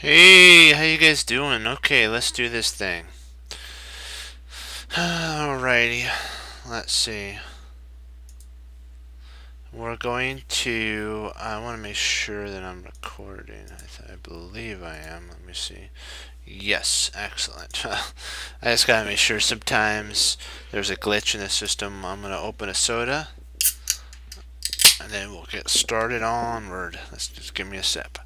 Hey, how you guys doing? Okay, let's do this thing. Alrighty, let's see. We're going to. I want to make sure that I'm recording. I believe I am. Let me see. Yes, excellent. I just gotta make sure. Sometimes there's a glitch in the system. I'm gonna open a soda, and then we'll get started onward. Let's just give me a sip.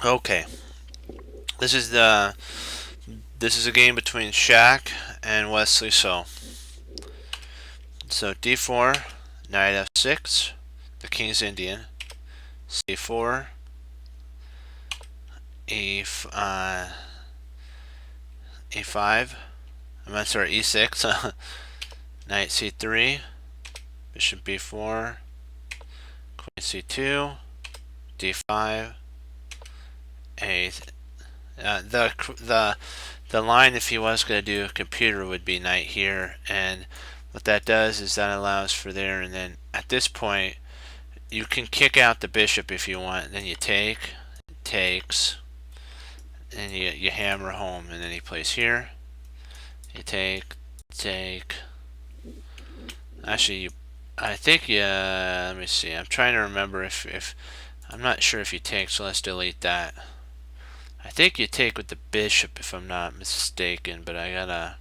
Okay, this is the. This is a game between Shaq and Wesley So. So d4, knight f6, the king's Indian, c4, e e5, I'm sorry, e6, knight c3, bishop b4, queen c2, d5, a the line if he was going to do a computer would be knight here, and what that does is that allows for there, and then at this point you can kick out the bishop if you want, and then you take, takes, and you hammer home, and then he plays here. You take, take. Actually, I think let me see. I'm trying to remember if I'm not sure if you take, so let's delete that. I think you take with the bishop if I'm not mistaken, but I gotta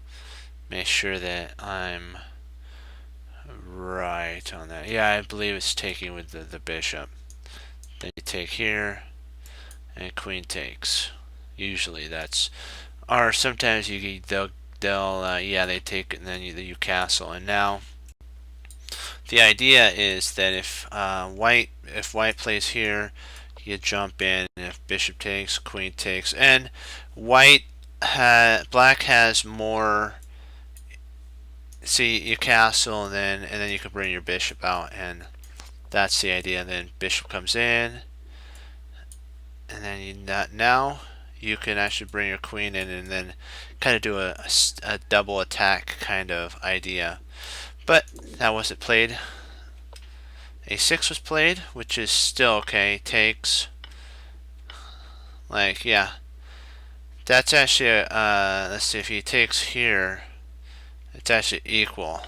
make sure that I'm right on that. Yeah, I believe it's taking with the bishop. Then you take here, and queen takes. Usually that's, or sometimes they'll yeah, they take it and then you castle. And now the idea is that if white plays here, you jump in, and if bishop takes, queen takes, and black has more. See, you castle, and then you can bring your bishop out, and that's the idea. And then bishop comes in, and then now you can actually bring your queen in, and then kind of do a double attack kind of idea. But that wasn't played. A6 was played, which is still okay. Takes, like, yeah, that's actually let's see, if he takes here, it's actually equal.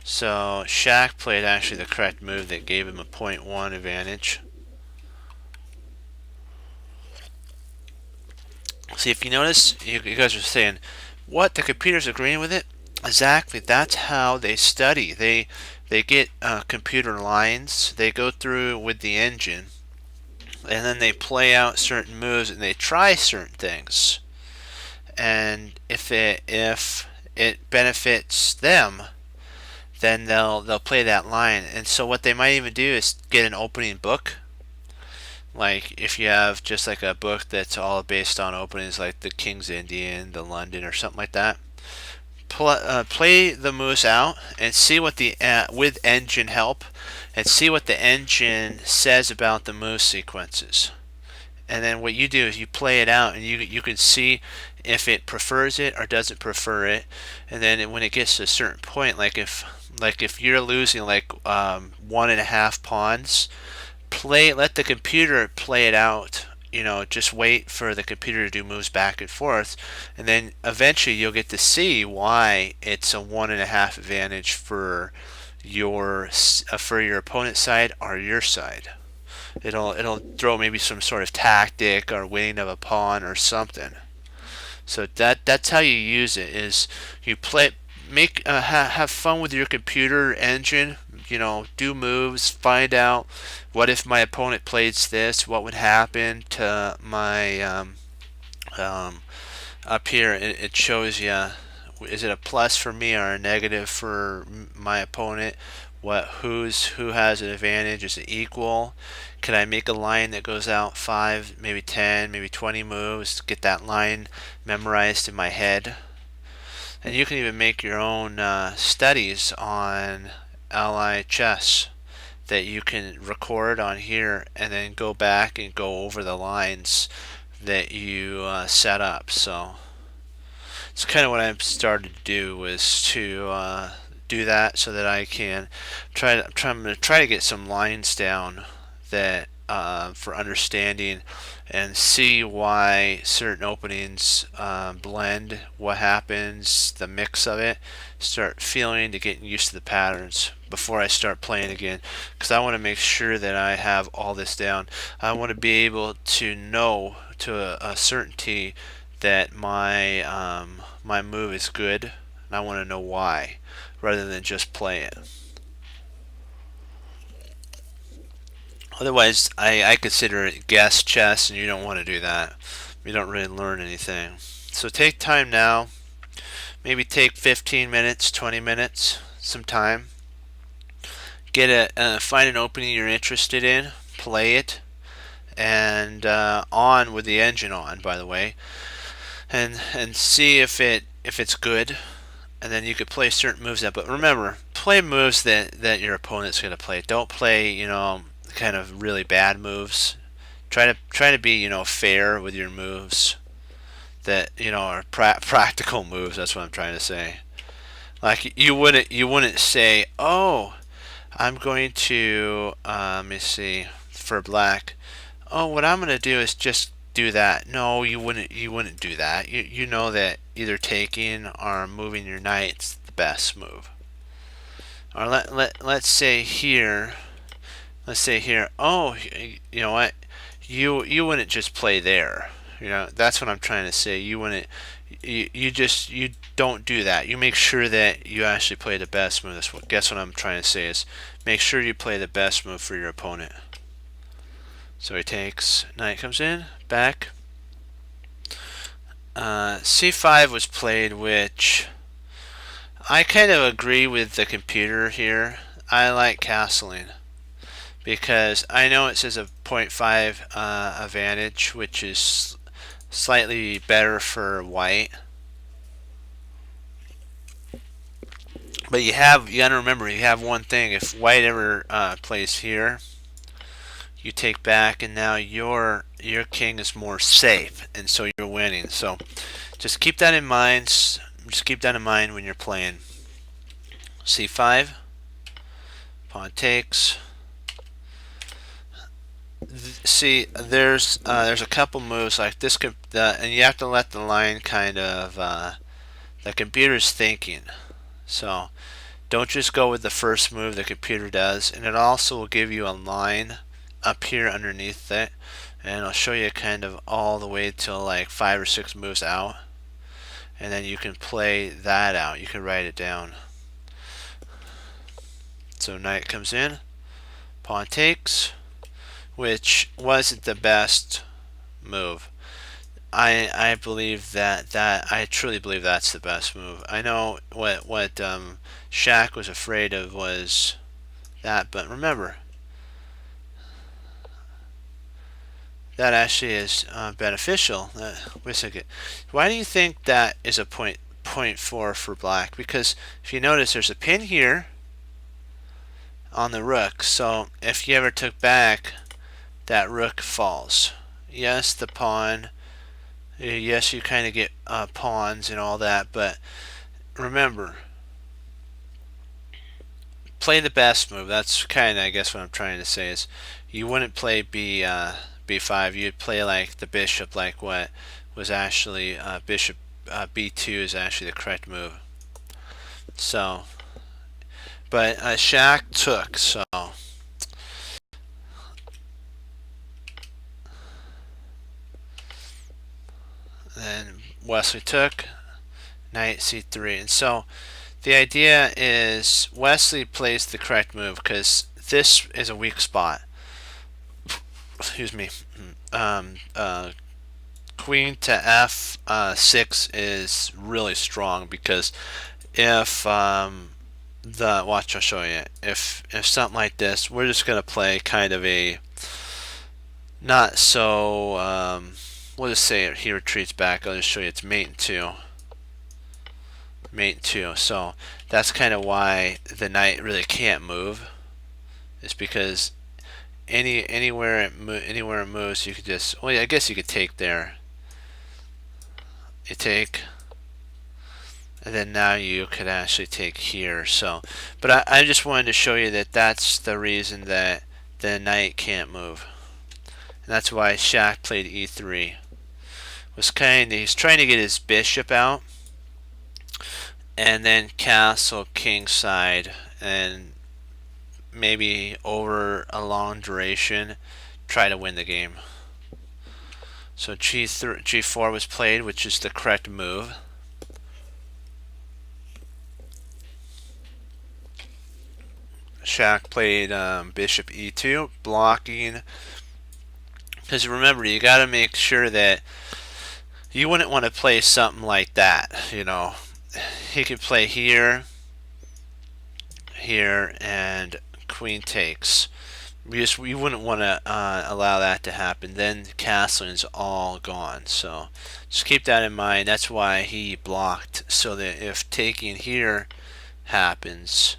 So Shaq played actually the correct move that gave him a 0.1 advantage. See, if you notice, you guys are saying, what, the computer's agreeing with it? Exactly, that's how they study. They get computer lines, they go through with the engine, and then they play out certain moves and they try certain things. And if it benefits them, then they'll play that line. And so what they might even do is get an opening book. Like if you have just like a book that's all based on openings, like the King's Indian, the London, or something like that. Play the moves out and see what the with engine help, and see what the engine says about the move sequences. And then what you do is you play it out, and you can see if it prefers it or doesn't prefer it. And then when it gets to a certain point, like if you're losing like 1.5 pawns, let the computer play it out. Just wait for the computer to do moves back and forth, and then eventually you'll get to see why it's a 1.5 advantage for your opponent's side or your side. It'll throw maybe some sort of tactic or winning of a pawn or something. So that's how you use it. Is you play, have fun with your computer engine. Do moves, find out what if my opponent plays this, what would happen to my up here. It shows you, is it a plus for me or a negative for my opponent? Who has an advantage? Is it equal? Can I make a line that goes out 5, maybe 10, maybe 20 moves? Get that line memorized in my head. And you can even make your own studies on Ally Chess that you can record on here, and then go back and go over the lines that you set up. So it's kind of what I've started to do, was to do that so that I can I'm going to try to get some lines down that for understanding and see why certain openings blend, what happens, the mix of it, start feeling to get used to the patterns before I start playing again, because I want to make sure that I have all this down. I want to be able to know to a certainty that my move is good, and I want to know why rather than just play it. Otherwise, I consider it guess chess, and you don't want to do that. You don't really learn anything. So take time now. Maybe take 15 minutes, 20 minutes, some time. Find an opening you're interested in. Play it, and on with the engine on, by the way, and see if it's good, and then you could play certain moves that. But remember, play moves that your opponent's going to play. Don't play kind of really bad moves. Try to be fair with your moves that are practical moves. That's what I'm trying to say. Like you wouldn't say, oh, I'm going to let me see, for black. Oh, what I'm going to do is just do that. No, you wouldn't do that. You know that either taking or moving your knight's the best move. Or let's say here. Let's say here. Oh, you know what? You wouldn't just play there. That's what I'm trying to say. You wouldn't. You don't do that. You make sure that you actually play the best move. Guess what I'm trying to say is make sure you play the best move for your opponent. So he takes, knight comes in, back. C5 was played, which I kind of agree with the computer here. I like castling because I know it says a 0.5 advantage, which is slightly better for white. But you gotta remember, you have one thing. If white ever plays here, you take back, and now your king is more safe, and so you're winning. So just keep that in mind. Just keep that in mind when you're playing. C5, pawn takes. See, there's a couple moves like this, and you have to let the line kind of the computer's thinking. So don't just go with the first move the computer does, and it also will give you a line up here underneath it, and I'll show you kind of all the way till like 5 or 6 moves out, and then you can play that out. You can write it down. So knight comes in, pawn takes, which wasn't the best move. I believe that I truly believe that's the best move. I know what Shaq was afraid of was that, but remember, that actually is beneficial. Wait a second. Why do you think that is a point 0.4 for black? Because if you notice, there's a pin here on the rook. So if you ever took back, that rook falls. Yes, the pawn. Yes, you kind of get pawns and all that, but remember, play the best move. That's kind of, I guess, what I'm trying to say is you wouldn't play b5. You'd play like the bishop, like what was actually bishop b2 is actually the correct move. So, but Shaq took, so. Then Wesley took, knight c3, and so the idea is Wesley plays the correct move because this is a weak spot. Excuse me. Queen to f6 is really strong because if watch, I'll show you. If something like this, we're just gonna play kind of a not so. We'll just say he retreats back. I'll just show you it's mate and 2. Mate and 2. So that's kind of why the knight really can't move. It's because anywhere it moves, you could just. Well, yeah, I guess you could take there. You take, and then now you could actually take here. So, but I just wanted to show you that that's the reason that the knight can't move. And that's why Shaq played e3. He's trying to get his bishop out, and then castle kingside, and maybe over a long duration try to win the game. So G4 was played, which is the correct move. Shaq played bishop e2, blocking. Because remember, you got to make sure that you wouldn't want to play something like that. You know, he could play here, here, and queen takes. We wouldn't want to allow that to happen. Then castling is all gone. So just keep that in mind. That's why he blocked, so that if taking here happens,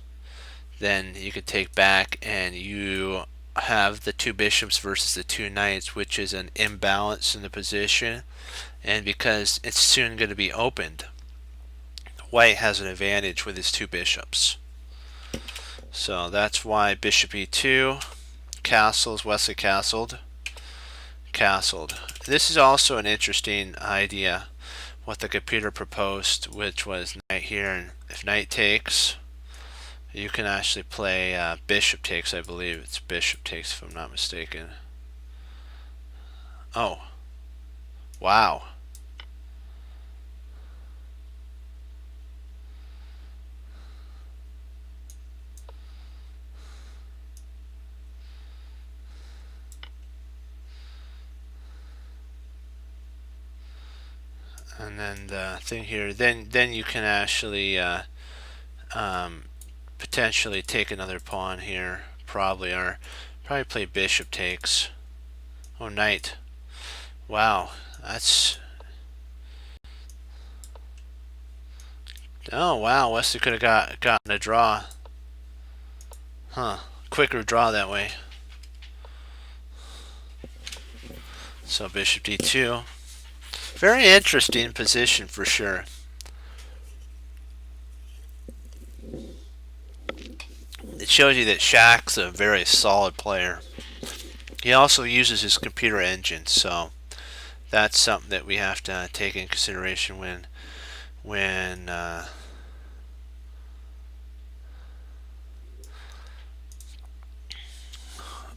then you could take back and you have the two bishops versus the two knights, which is an imbalance in the position. And because it's soon going to be opened, white has an advantage with his two bishops. So that's why bishop e2, castles, Wesley castled. This is also an interesting idea, what the computer proposed, which was knight here, and if knight takes, you can actually play bishop takes. I believe it's bishop takes, if I'm not mistaken. Oh, wow. And then the thing here, then you can actually potentially take another pawn here, probably play bishop takes. Oh, knight. Wow, that's. Oh wow, Wesley could have gotten a draw. Huh? Quicker draw that way. So bishop d2. Very interesting position for sure. It shows you that Shaq's a very solid player. He also uses his computer engine, so that's something that we have to take in consideration when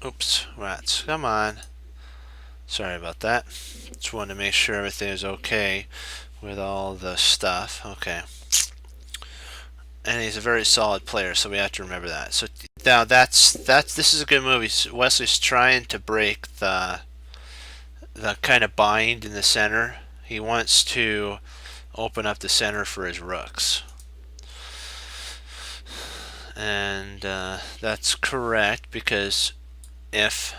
oops, rats, come on. Sorry about that. Just wanted to make sure everything is okay with all the stuff. Okay. And he's a very solid player, so we have to remember that. So now this is a good move. Wesley's trying to break the kind of bind in the center. He wants to open up the center for his rooks. And that's correct, because if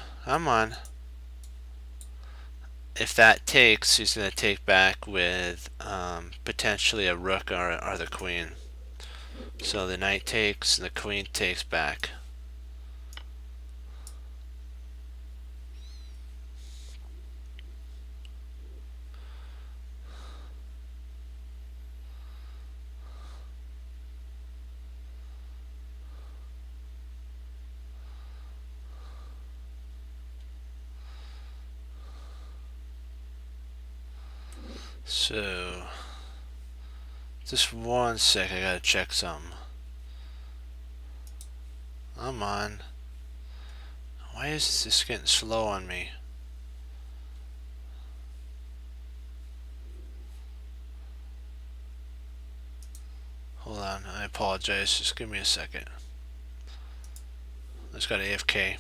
that takes, he's going to take back with potentially a rook or the queen. So the knight takes and the queen takes back. So just one sec, I gotta check something. I'm on. Why is this getting slow on me? Hold on, I apologize. Just give me a second. I just got AFK.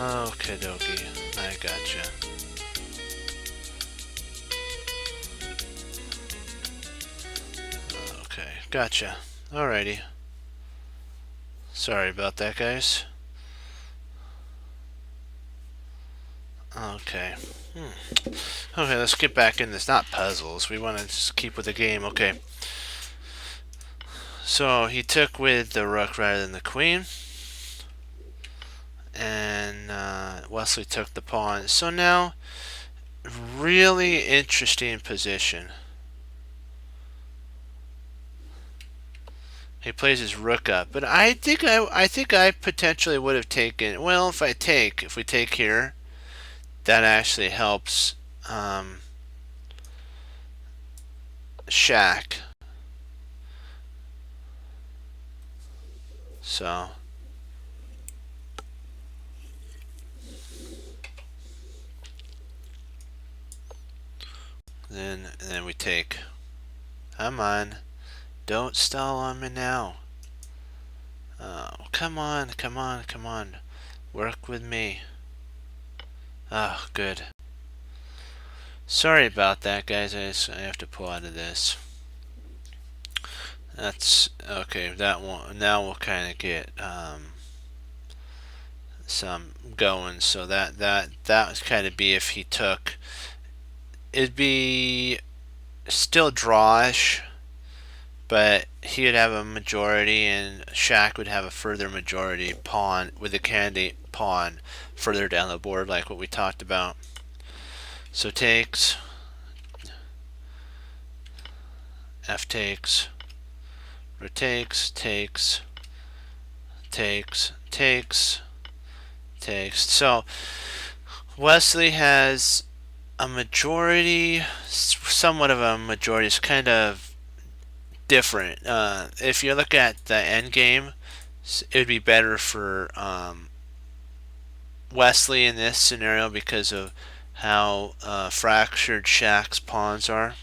Okay, dokie. I gotcha. Okay, gotcha. Alrighty. Sorry about that, guys. Okay. Okay, let's get back in this. Not puzzles. We want to just keep with the game. Okay. So he took with the rook rather than the queen. And Wesley took the pawn. So now, really interesting position. He plays his rook up, but I think I potentially would have taken. Well, if we take here, that actually helps Shaq. So then we take. Come on, don't stall on me now. Oh, come on, come on, come on. Work with me. Oh, good. Sorry about that, guys. I have to pull out of this. That's okay. That one. Now we'll kind of get some going. So that would kind of be if he took. It'd be still drawish, but he would have a majority, and Shaq would have a further majority pawn with the candidate pawn further down the board, like what we talked about. So takes. F takes. Rook takes. Takes. Takes. Takes. Takes. So Wesley has a majority, somewhat of a majority. It's kind of different. If you look at the end game, it would be better for Wesley in this scenario because of how fractured Shaq's pawns are.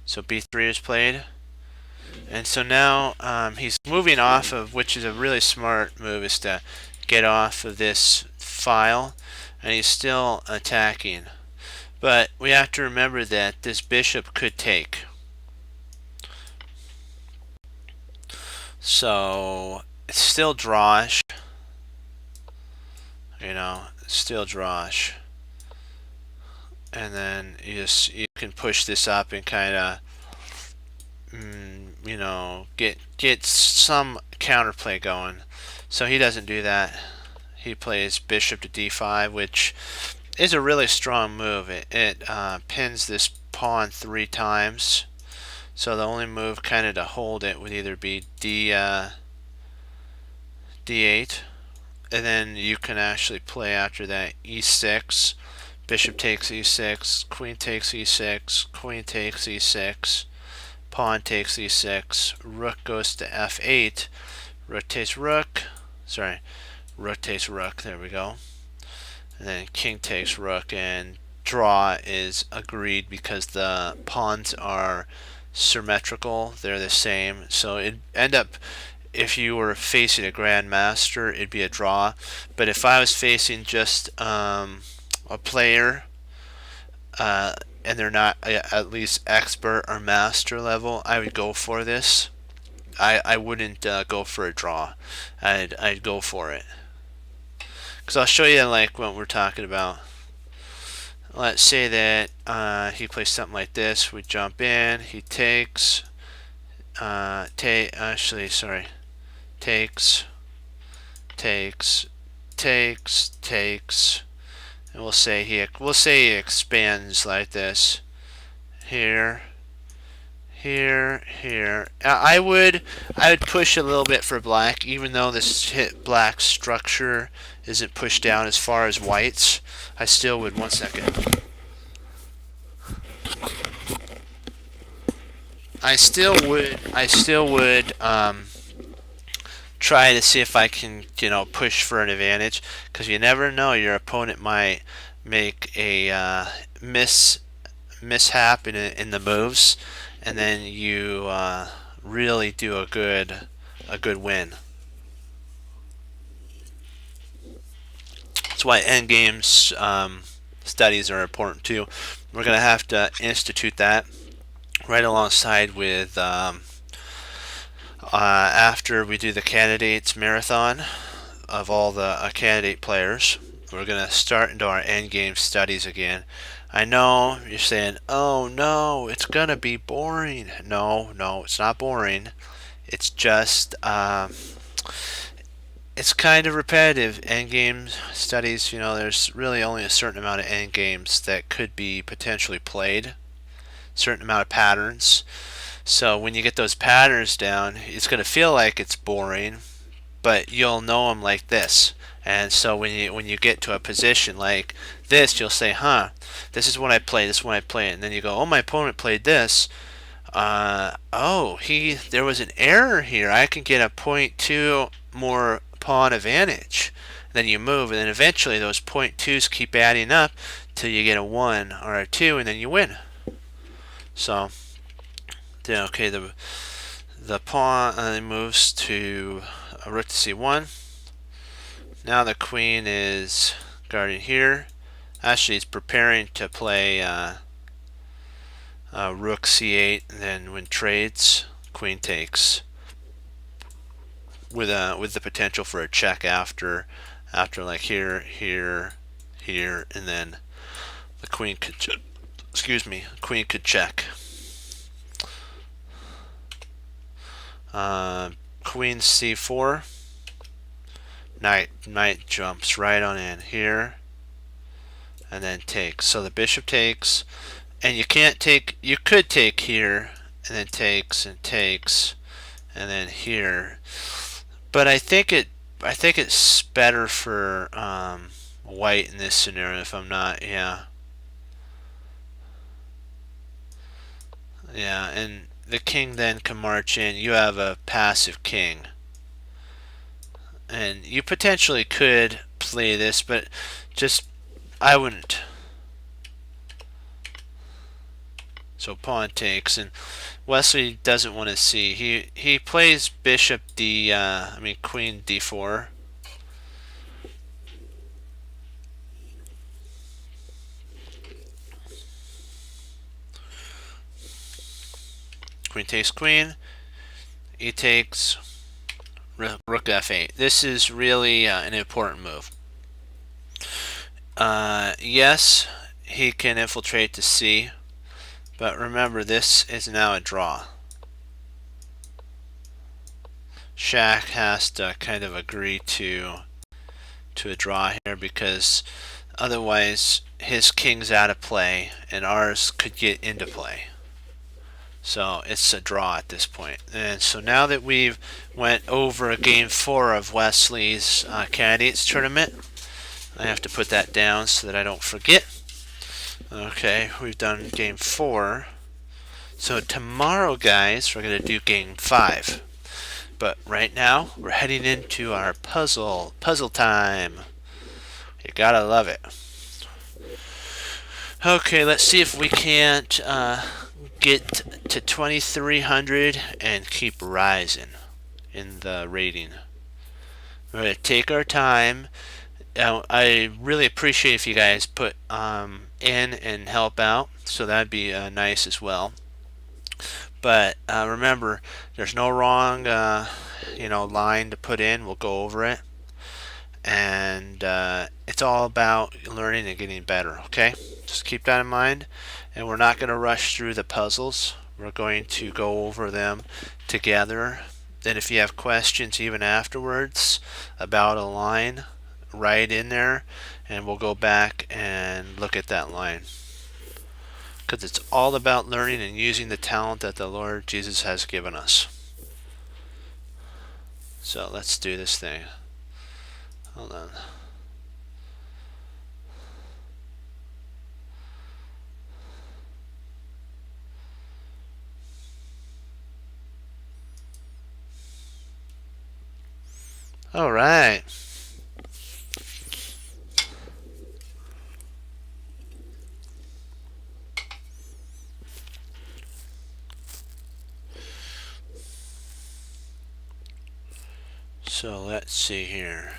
So b3 is played. And so now he's moving off of, which is a really smart move, is to get off of this file, and he's still attacking. But we have to remember that this bishop could take. So it's still drawish. You know, still drawish. And then you can push this up and kind of you know, get some counterplay going. So he doesn't do that. He plays bishop to d5, which is a really strong move. It pins this pawn 3 times. So the only move kind of to hold it would either be d8, and then you can actually play after that e6. Bishop takes e6, queen takes e6, queen takes e6, pawn takes e6, rook goes to f8, rotates rook, rotates rook, there we go. And then king takes rook, and draw is agreed because the pawns are symmetrical, they're the same. So it end up, if you were facing a grandmaster, it'd be a draw. But if I was facing just a player, and they're not at least expert or master level, I would go for this. I wouldn't go for a draw. I'd go for it. Because I'll show you like what we're talking about. Let's say that he plays something like this. We jump in. He takes. Takes. And we'll say he expands like this. Here. I would push a little bit for black, even though this hit black structure isn't pushed down as far as white's. I still would. 1 second. I still would try to see if I can, push for an advantage, because you never know, your opponent might make a mishap in the moves, and then you really do a good win. That's why endgames studies are important too. We're going to have to institute that right alongside with after we do the candidates marathon of all the candidate players. We're going to start into our endgame studies again. I know you're saying, oh no, it's going to be boring. No, it's not boring. It's just it's kind of repetitive. Endgame studies, there's really only a certain amount of endgames that could be potentially played, certain amount of patterns. So when you get those patterns down, it's going to feel like it's boring, but you'll know them like this. And so when you get to a position like this, you'll say, huh, this is what I play, this is what I play. And then you go, oh, my opponent played this. There was an error here. I can get a 0.2 more pawn advantage. Then you move, and then eventually those 0.2s keep adding up till you get a 1 or a 2, and then you win. So, okay, the pawn moves to a rook to c1. Now the queen is guarding here. Actually, it's preparing to play rook c8, and then when trades, queen takes, with the potential for a check after like here, and then the queen could queen could check. Queen c4. Knight jumps right on in here, and then takes. So the bishop takes, and you can't take. You could take here, and then takes and takes, and then here. But I think it's better for white in this scenario. If I'm not, yeah, and the king then can march in. You have a passive king. And you potentially could play this, but just I wouldn't. So pawn takes, and Wesley doesn't want to see. He plays bishop queen d4. Queen takes queen. E takes. Rook f8. This is really an important move. Yes, he can infiltrate to c, but remember, this is now a draw. Shaq has to kind of agree to a draw here, because otherwise his king's out of play and ours could get into play. So it's a draw at this point. And so now that we've went over game 4 of Wesley's candidates tournament, I have to put that down so that I don't forget. Okay, we've done game 4. So tomorrow, guys, we're going to do game 5. But right now, we're heading into our puzzle time. You gotta love it. Okay, let's see if we can't get to 2300 and keep rising in the rating. We're going to take our time. I really appreciate if you guys put in and help out, so that'd be nice as well. But remember, there's no wrong line to put in. We'll go over it, and it's all about learning and getting better. Okay, just keep that in mind. And we're not going to rush through the puzzles. We're going to go over them together. Then if you have questions even afterwards about a line, write in there, and we'll go back and look at that line. Because it's all about learning and using the talent that the Lord Jesus has given us. So let's do this thing. Hold on. All right. So let's see here.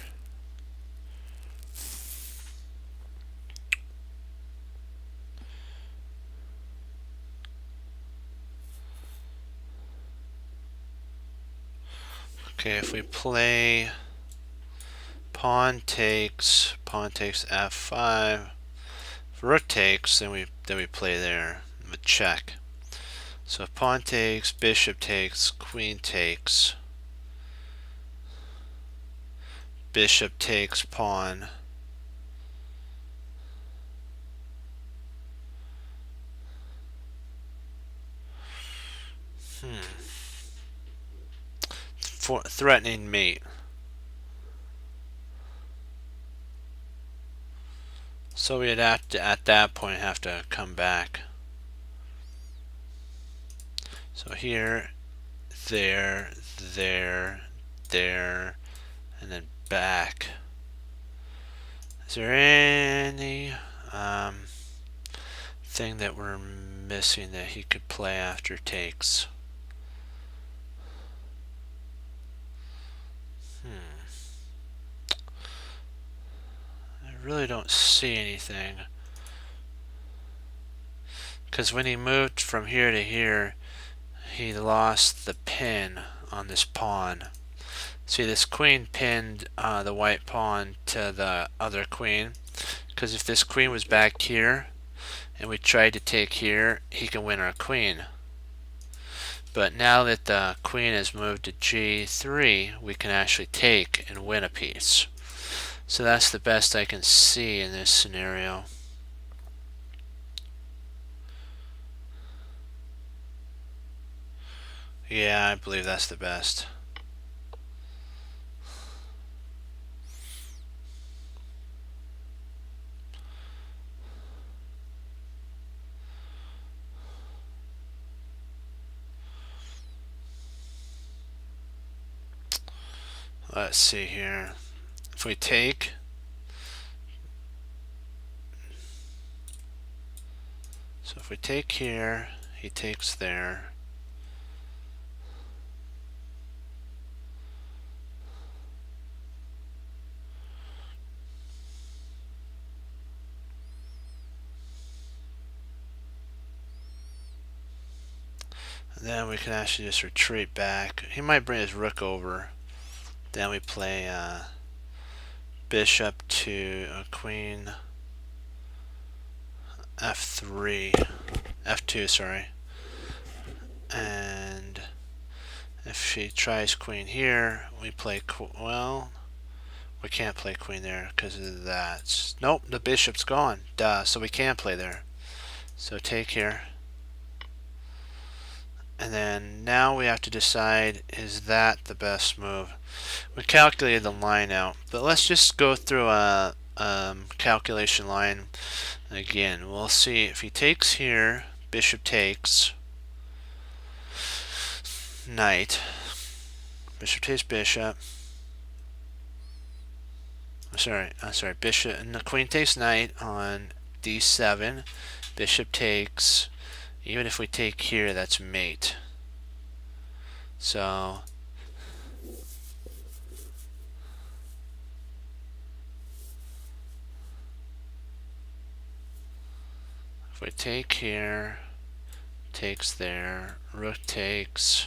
Okay, if we play pawn takes f5, if rook takes, then we play there with check. So if pawn takes, bishop takes, queen takes, bishop takes pawn, threatening mate. So we'd have to, at that point, have to come back. So here, there, there, and then back. Is there any thing that we're missing that he could play after takes? I really don't see anything. Because when he moved from here to here, he lost the pin on this pawn. See, this queen pinned the white pawn to the other queen. Because if this queen was back here and we tried to take here, he can win our queen. But now that the queen has moved to g3, we can actually take and win a piece. So that's the best I can see in this scenario. Yeah, I believe that's the best. Let's see here. If we take, so if we take here, he takes there. And then we can actually just retreat back. He might bring his rook over. Then we play bishop to queen f2, sorry. And if she tries queen here, we play, well, we can't play queen there because of that. Nope, the bishop's gone. Duh, so we can't play there. So take here. And then now we have to decide, is that the best move? We calculated the line out, but let's just go through a calculation line again. We'll see if he takes here, bishop takes, knight, bishop takes bishop. Sorry, bishop, and the queen takes knight on d7, bishop takes. Even if we take here, that's mate. So if we take here, takes there, rook takes.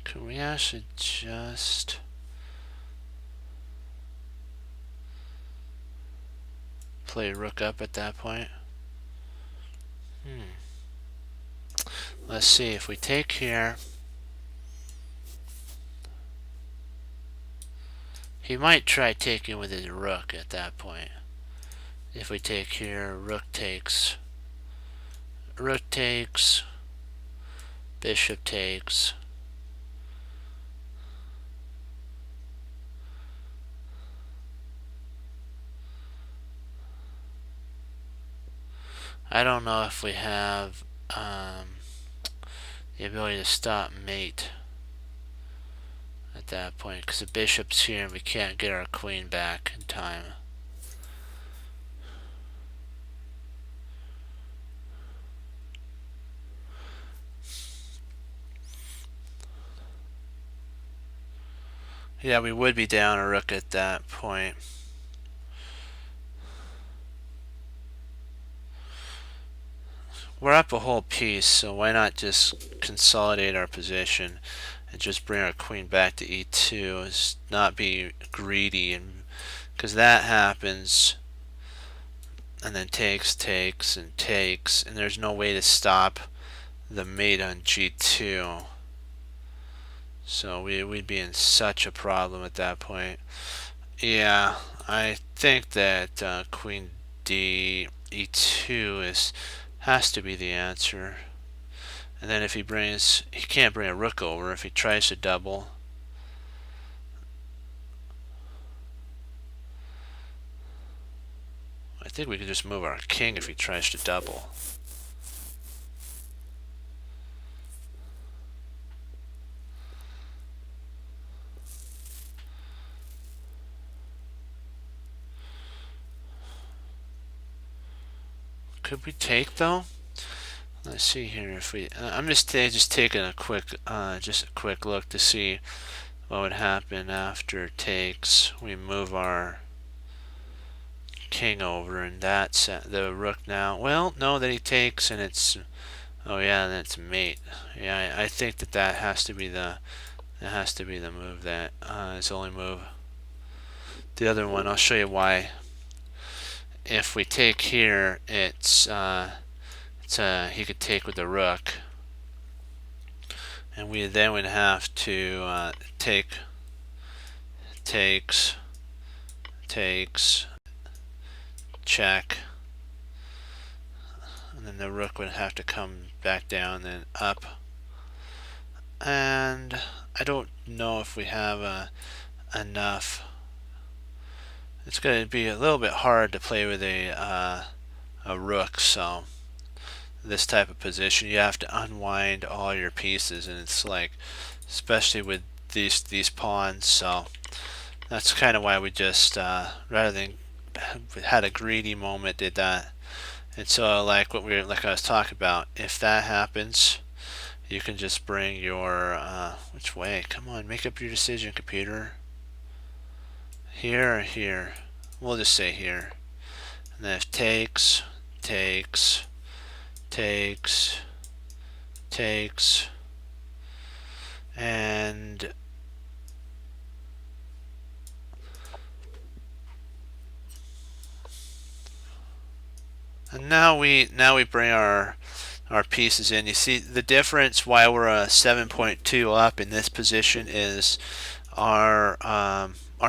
Can we actually just play rook up at that point? Let's see, if we take here, he might try taking with his rook at that point. If we take here, rook takes, bishop takes. I don't know if we have the ability to stop mate at that point, because the bishop's here and we can't get our queen back in time. Yeah, we would be down a rook at that point. We're up a whole piece, so why not just consolidate our position and just bring our queen back to e2, is not be greedy, and because that happens and then takes, and takes, and there's no way to stop the mate on g2. So we'd be in such a problem at that point. Yeah, I think that queen d e2 has to be the answer. And then if he can't bring a rook over if he tries to double. I think we could just move our king if he tries to double. Could we take though? Let's see here if we. I'm just taking a quick look to see what would happen after takes. We move our king over, and that's the rook now. Well, no, then he takes, and it's. Oh yeah, then it's mate. Yeah, I think that has to be the move. That is the only move. The other one, I'll show you why. If we take here, he could take with the rook, and we then would have to takes, check, and then the rook would have to come back down, then up. And I don't know if we have enough. It's going to be a little bit hard to play with a rook, so this type of position you have to unwind all your pieces, and it's like, especially with these pawns, so that's kind of why we just rather than had a greedy moment did that. And so like I was talking about, if that happens, you can just bring your which way? Come on, make up your decision, computer. Here or here? We'll just say here. And then if takes, and now we bring our pieces in. You see the difference why we're a 7.2 up in this position is our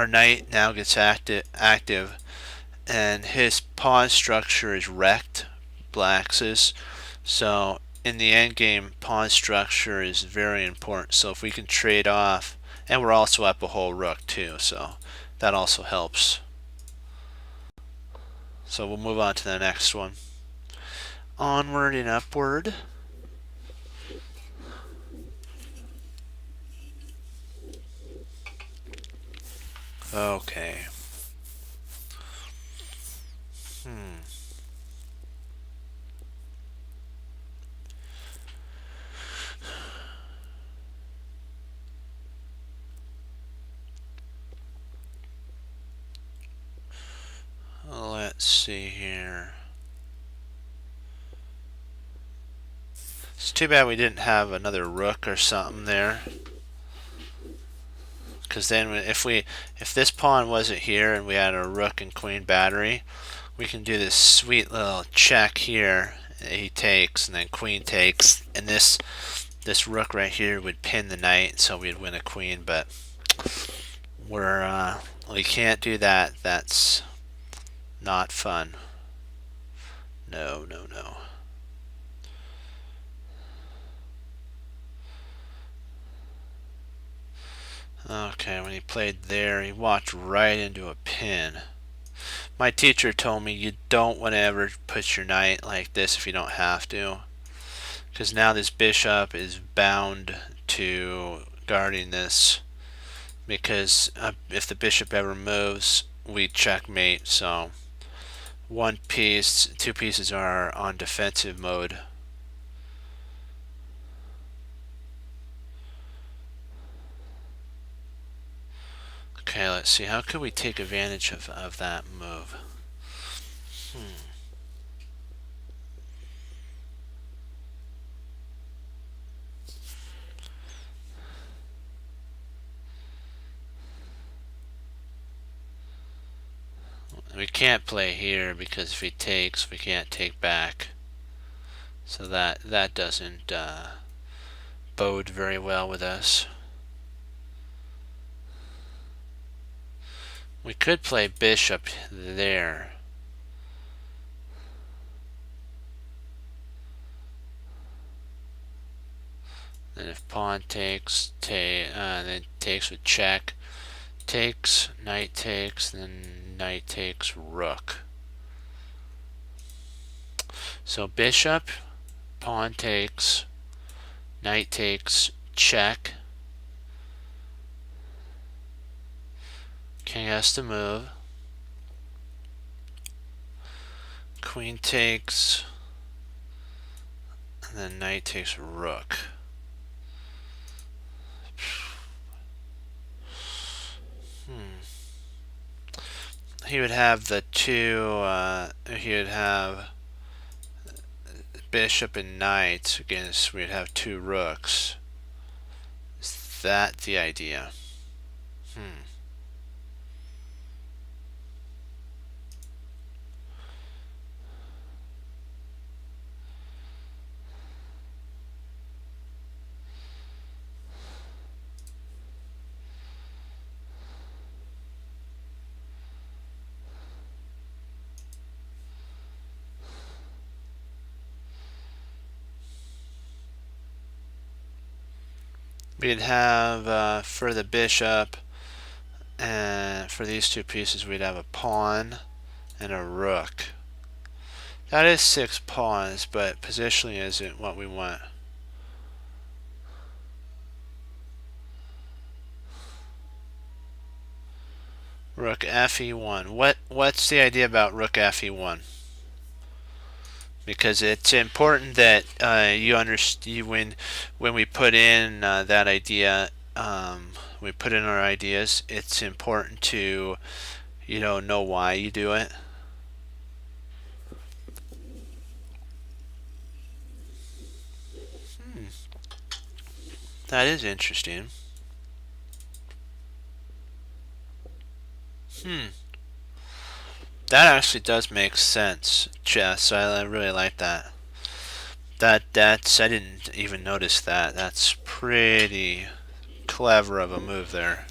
knight now gets active, and his pawn structure is wrecked, Black's. So in the end game, pawn structure is very important. So if we can trade off, and we're also up a whole rook too, so that also helps. So we'll move on to the next one. Onward and upward. Okay. Let's see here. It's too bad we didn't have another rook or something there. Because then if this pawn wasn't here and we had a rook and queen battery, we can do this sweet little check here. He takes, and then queen takes, and this rook right here would pin the knight, so we'd win a queen. But we can't do that. That's not fun. No. Okay, when he played there, he walked right into a pin. My teacher told me you don't want to ever put your knight like this if you don't have to, because now this bishop is bound to guarding this, because if the bishop ever moves, we checkmate. So two pieces are on defensive mode. Okay, let's see. How could we take advantage of that move? We can't play here because if he takes, we can't take back. So that doesn't bode very well with us. We could play bishop there. And if pawn takes, then takes with check. Takes, knight takes, then knight takes, rook. So bishop, pawn takes, knight takes, check. King has to move. Queen takes, and then knight takes rook. He would have the two, he would have bishop and knight against, we'd have two rooks. Is that the idea? We'd have, for the bishop, and for these two pieces, we'd have a pawn and a rook. That is 6 pawns, but positionally isn't what we want. Rook fe1. What's the idea about rook fe1? Because it's important that you understand when we put in that idea, we put in our ideas. It's important to know why you do it. That is interesting. That actually does make sense, chess. I really like that. That's I didn't even notice that. That's pretty clever of a move there.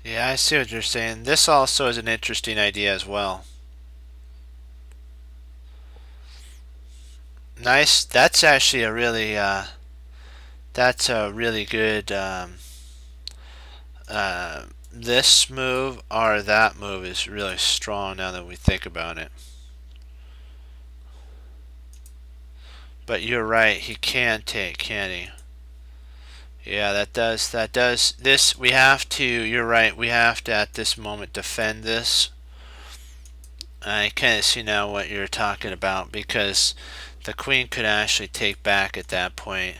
Yeah, I see what you're saying. This also is an interesting idea as well. Nice. That's actually a really that's a really good this move or that move is really strong now that we think about it. But you're right, he can take, can't he? Yeah, that does this. We have to, you're right, we have to at this moment defend this. I kind of see now what you're talking about, because the queen could actually take back at that point.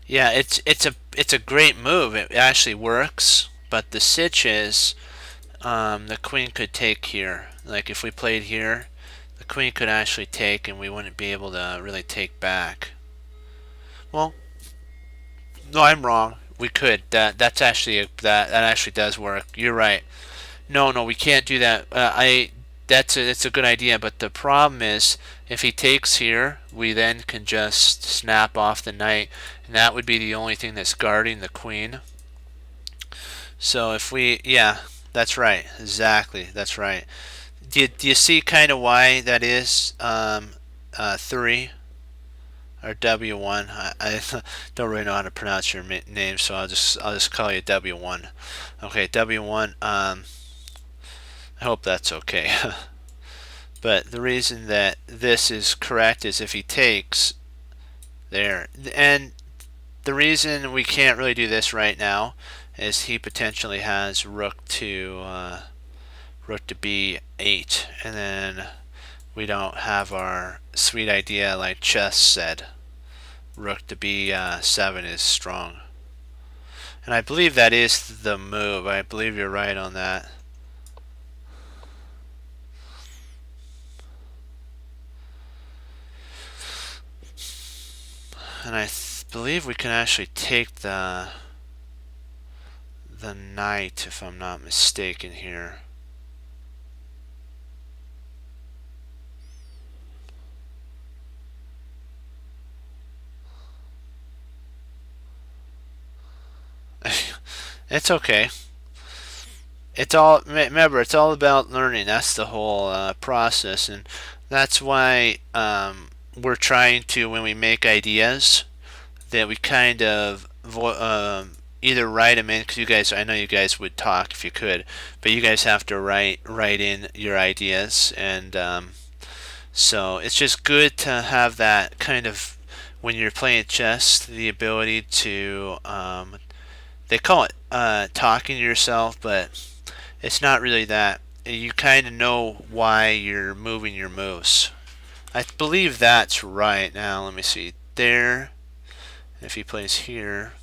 Yeah, it's a great move. It actually works, but the sitch is the queen could take here. Like if we played here, the queen could actually take, and we wouldn't be able to really take back. Well, no, I'm wrong. We could. That's actually that actually does work. You're right. No, we can't do that. That's a good idea, but the problem is if he takes here, we then can just snap off the knight, and that would be the only thing that's guarding the queen. So if we, yeah, that's right, exactly, that's right. Do you see kind of why that is 3 or W1? I don't really know how to pronounce your name, so I'll just call you W1. Okay, W1. I hope that's okay. But the reason that this is correct is if he takes there. And the reason we can't really do this right now is he potentially has rook to b8, and then we don't have our sweet idea like chess said. Rook to b7 is strong. And I believe that is the move. I believe you're right on that. And I believe we can actually take the knight, if I'm not mistaken here. It's okay. Remember, it's all about learning. That's the whole process, and that's why we're trying to, when we make ideas, that we kind of either write them in, because you guys, I know you guys would talk if you could, but you guys have to write in your ideas, and so it's just good to have that kind of, when you're playing chess, the ability to they call it talking to yourself, but it's not really that. You kind of know why you're moving your moves. I believe that's right. Now let me see there. If he plays here,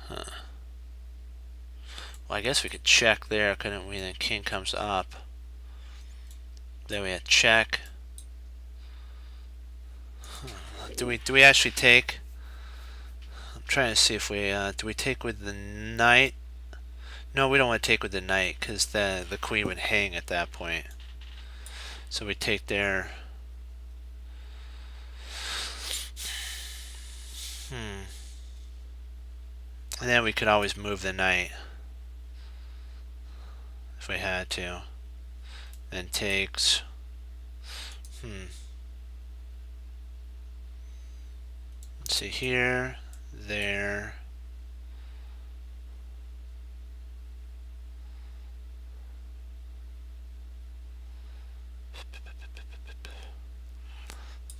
huh. Well, I guess we could check there, couldn't we? Then king comes up. Then we had check. Do we actually take? I'm trying to see if we do we take with the knight. No, we don't want to take with the knight because the queen would hang at that point. So we take there. And then we could always move the knight if we had to. Then takes. Let's see here, there.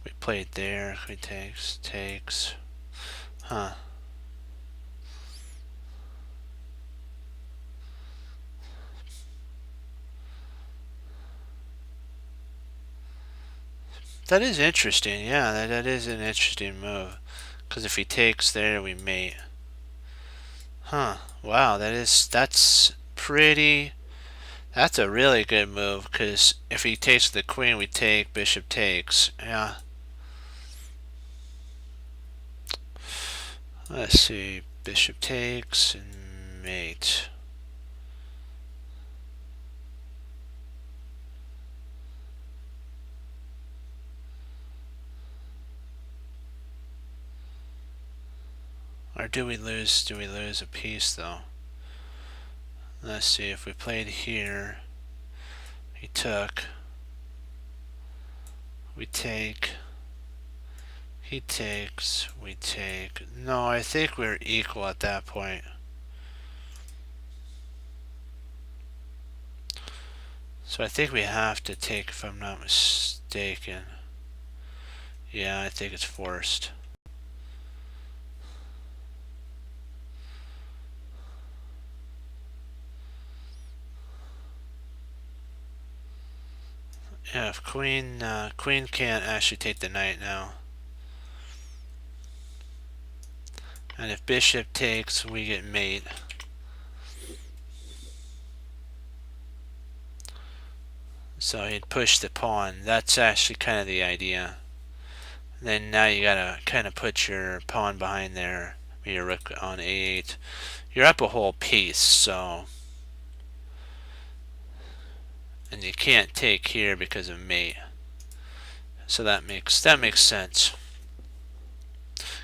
We played there. We takes. Huh. That is interesting. Yeah, that is an interesting move. Because if he takes there, we mate. Huh. Wow, that's pretty. That's a really good move. Because if he takes the queen, we take. Bishop takes. Yeah. Let's see. Bishop takes and mate. Or do we lose? Do we lose a piece though? Let's see. If we played here, he took. We take. He takes. We take. No, I think we're equal at that point. So I think we have to take, if I'm not mistaken. Yeah, I think it's forced. Yeah, if queen can't actually take the knight now. And if bishop takes, we get mate. So he'd push the pawn. That's actually kind of the idea. Then now you gotta kind of put your pawn behind there. Your rook on a8. You're up a whole piece, so. And you can't take here because of mate. So that makes sense.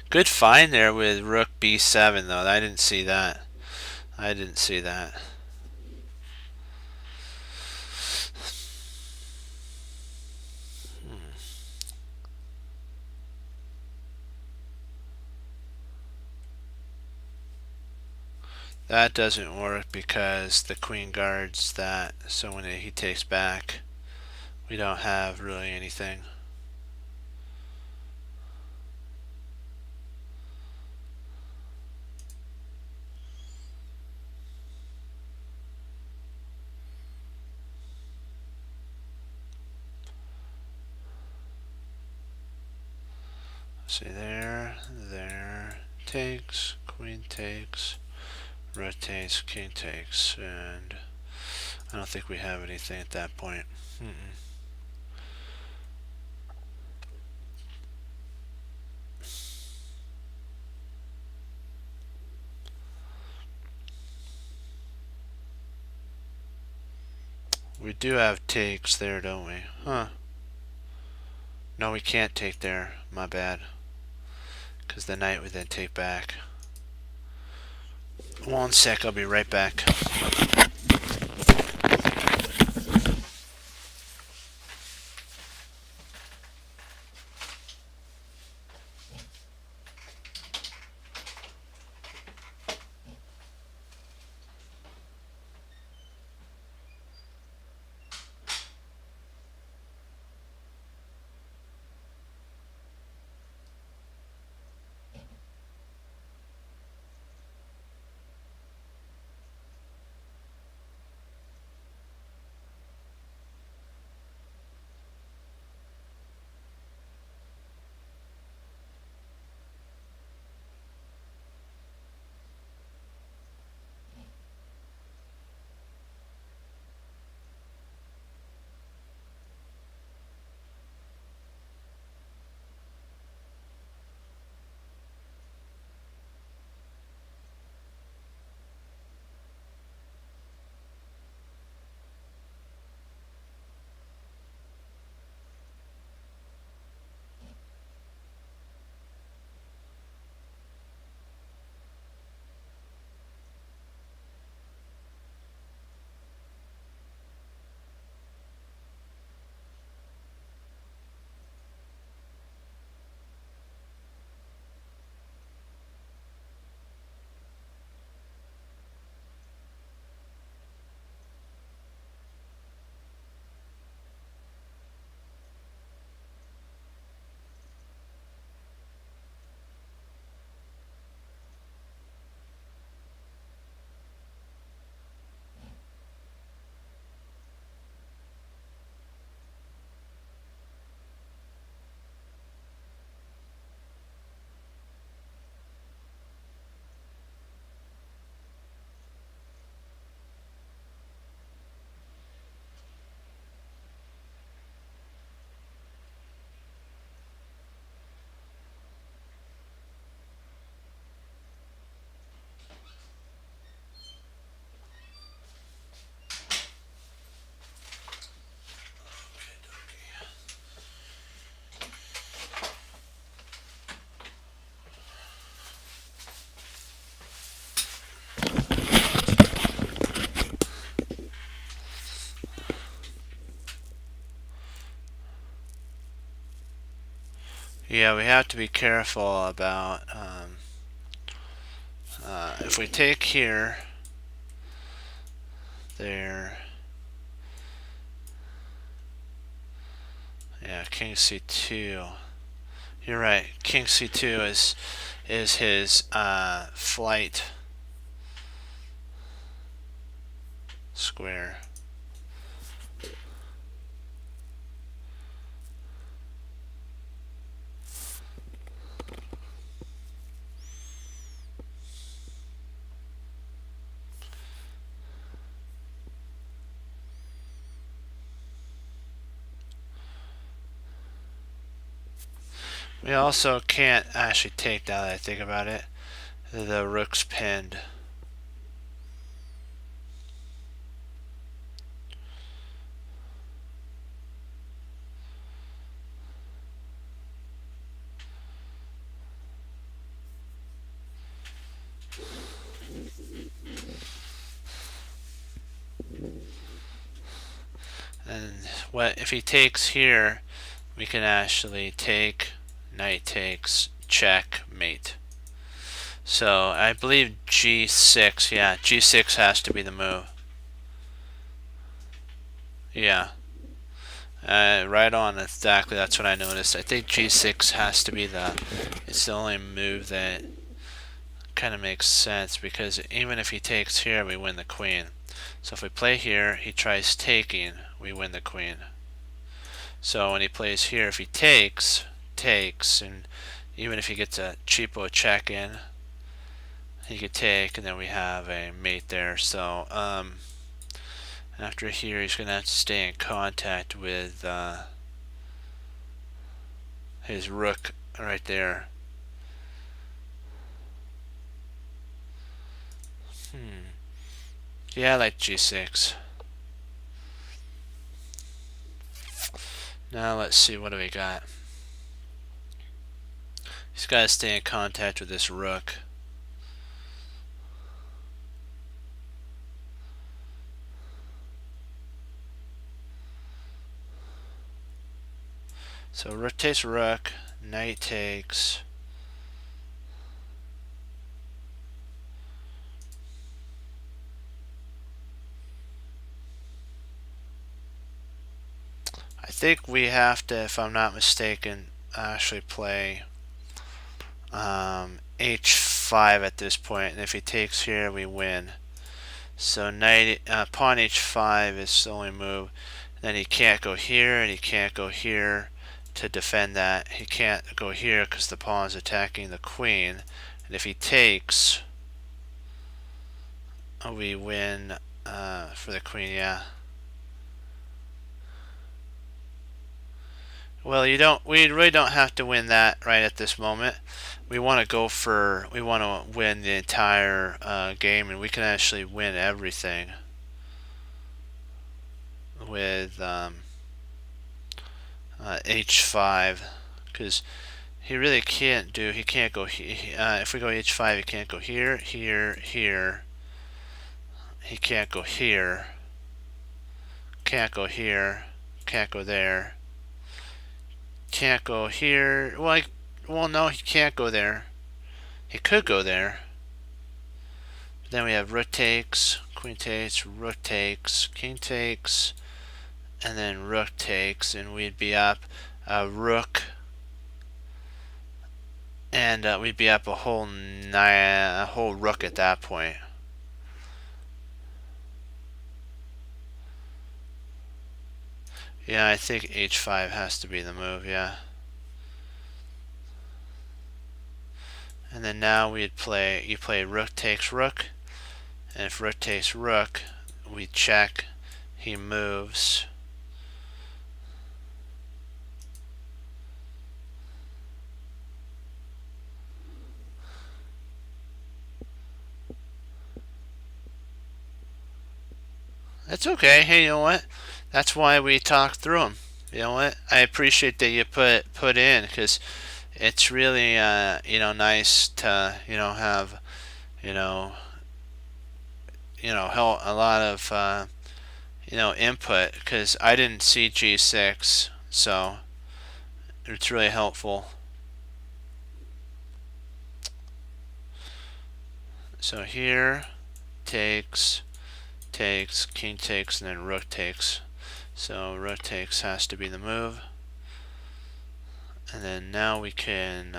Good find there with rook b7 though. I didn't see that. I didn't see that. That doesn't work because the queen guards that, so when he takes back, we don't have really anything. See there, takes, queen takes, rotates, king takes, and I don't think we have anything at that point. We do have takes there, don't we? Huh. No, we can't take there. My bad. Because the knight would then take back. 1 sec, I'll be right back. Yeah, we have to be careful about if we take here, there, yeah, king c2. You're right. King c2 is his flight square. We also can't actually take, now that I think about it, the rook's pinned. And what if he takes here, we can actually take, knight takes, check, mate. So I believe g6. Yeah, g6 has to be the move. Yeah. Right on, exactly. That's what I noticed. I think g6 has to be it's the only move that kind of makes sense, because even if he takes here, we win the queen. So if we play here, he tries taking, we win the queen. So when he plays here, if he takes, and even if he gets a cheapo check in, he could take, and then we have a mate there. So after here, he's going to have to stay in contact with his rook right there. Yeah, I like g6. Now let's see, what do we got? He's got to stay in contact with this rook. So rook takes rook, knight takes. I think we have to, if I'm not mistaken, actually play h5 at this point, and if he takes here, we win. So pawn h5 is the only move. Then he can't go here, and he can't go here to defend that. He can't go here because the pawn is attacking the queen. And if he takes, we win for the queen, yeah. Well, we really don't have to win that right at this moment. We want to win the entire game, and we can actually win everything with h5, because he really can't go here. If we go h5, he can't go here, here, here. He can't go here. Can't go here. Can't go there. Can't go here. Well, no, he can't go there. He could go there. But then we have rook takes, queen takes, rook takes, king takes, and then rook takes, and we'd be up a rook, and we'd be up a whole rook at that point. Yeah, I think h5 has to be the move, yeah. And then now you play rook takes rook, and if rook takes rook, we check, he moves. That's okay. Hey, you know what? That's why we talked through them. You know what? I appreciate that you put in, because it's really nice to have help a lot of input, because I didn't see g6, so it's really helpful. So here takes, king takes, and then rook takes. So rook takes has to be the move. And then now we can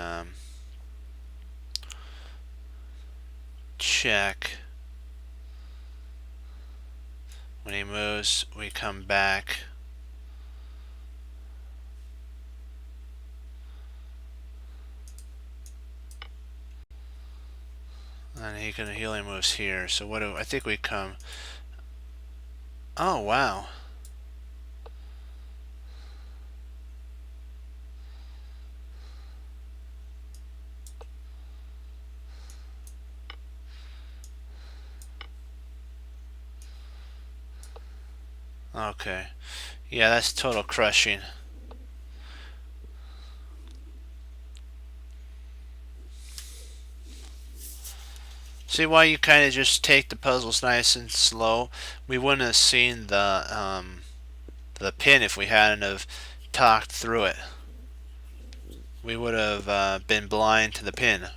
check. When he moves, we come back. And he only moves here. So what do I think we come? Oh wow. Okay. Yeah, that's total crushing. See why you kind of just take the puzzles nice and slow? We wouldn't have seen the pin if we hadn't have talked through it. We would have been blind to the pin.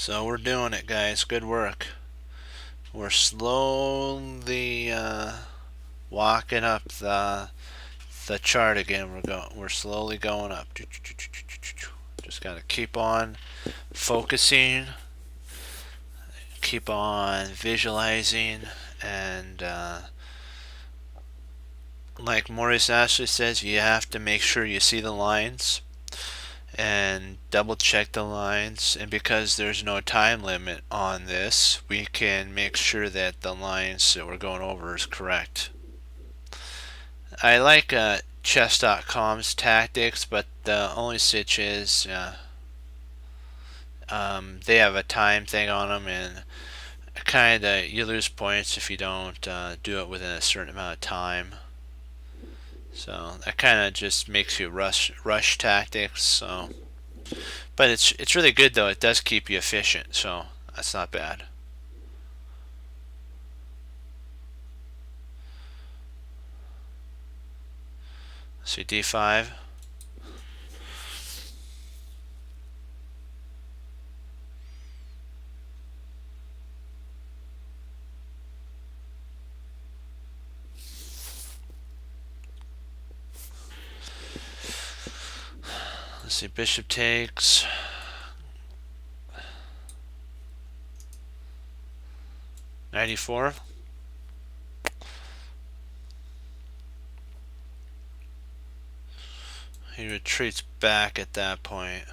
So we're doing it, guys. Good work. We're slowly walking up the chart again. We're slowly going up. Just gotta keep on focusing, keep on visualizing, and like Maurice Ashley says, you have to make sure you see the lines and double check the lines. And because there's no time limit on this, we can make sure that the lines that we're going over is correct. I like chess.com's tactics, but the only sitch is they have a time thing on them, and kind of you lose points if you don't do it within a certain amount of time. So that kind of just makes you rush tactics. So, but it's really good though. It does keep you efficient, so that's not bad. Let's see, d5. Let's see, bishop takes. Knight e4. He retreats back at that point.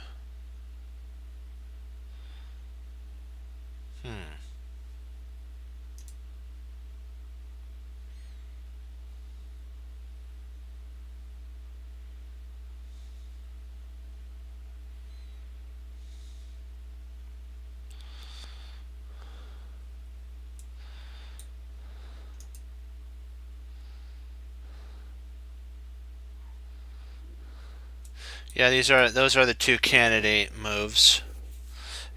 Yeah, those are the two candidate moves.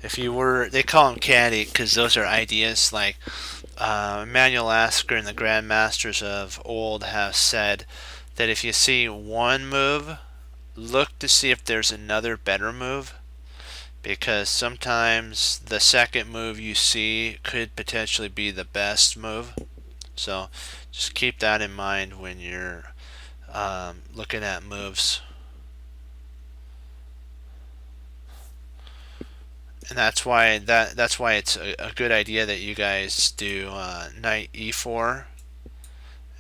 If you were, they call them candidate because those are ideas. Like Emanuel Lasker and the grandmasters of old have said that if you see one move, look to see if there's another better move, because sometimes the second move you see could potentially be the best move. So just keep that in mind when you're looking at moves. And that's why it's a good idea that you guys do knight e4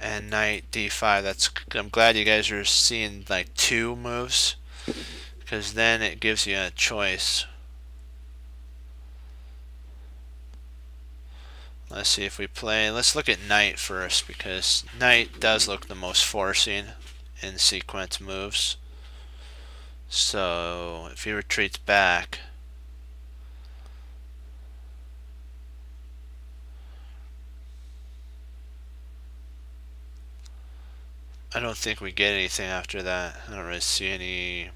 and knight d5. I'm glad you guys are seeing like two moves, because then it gives you a choice. Let's see if we play. Let's look at knight first, because knight does look the most forcing in sequence moves. So if he retreats back, I don't think we get anything after that. I don't really see any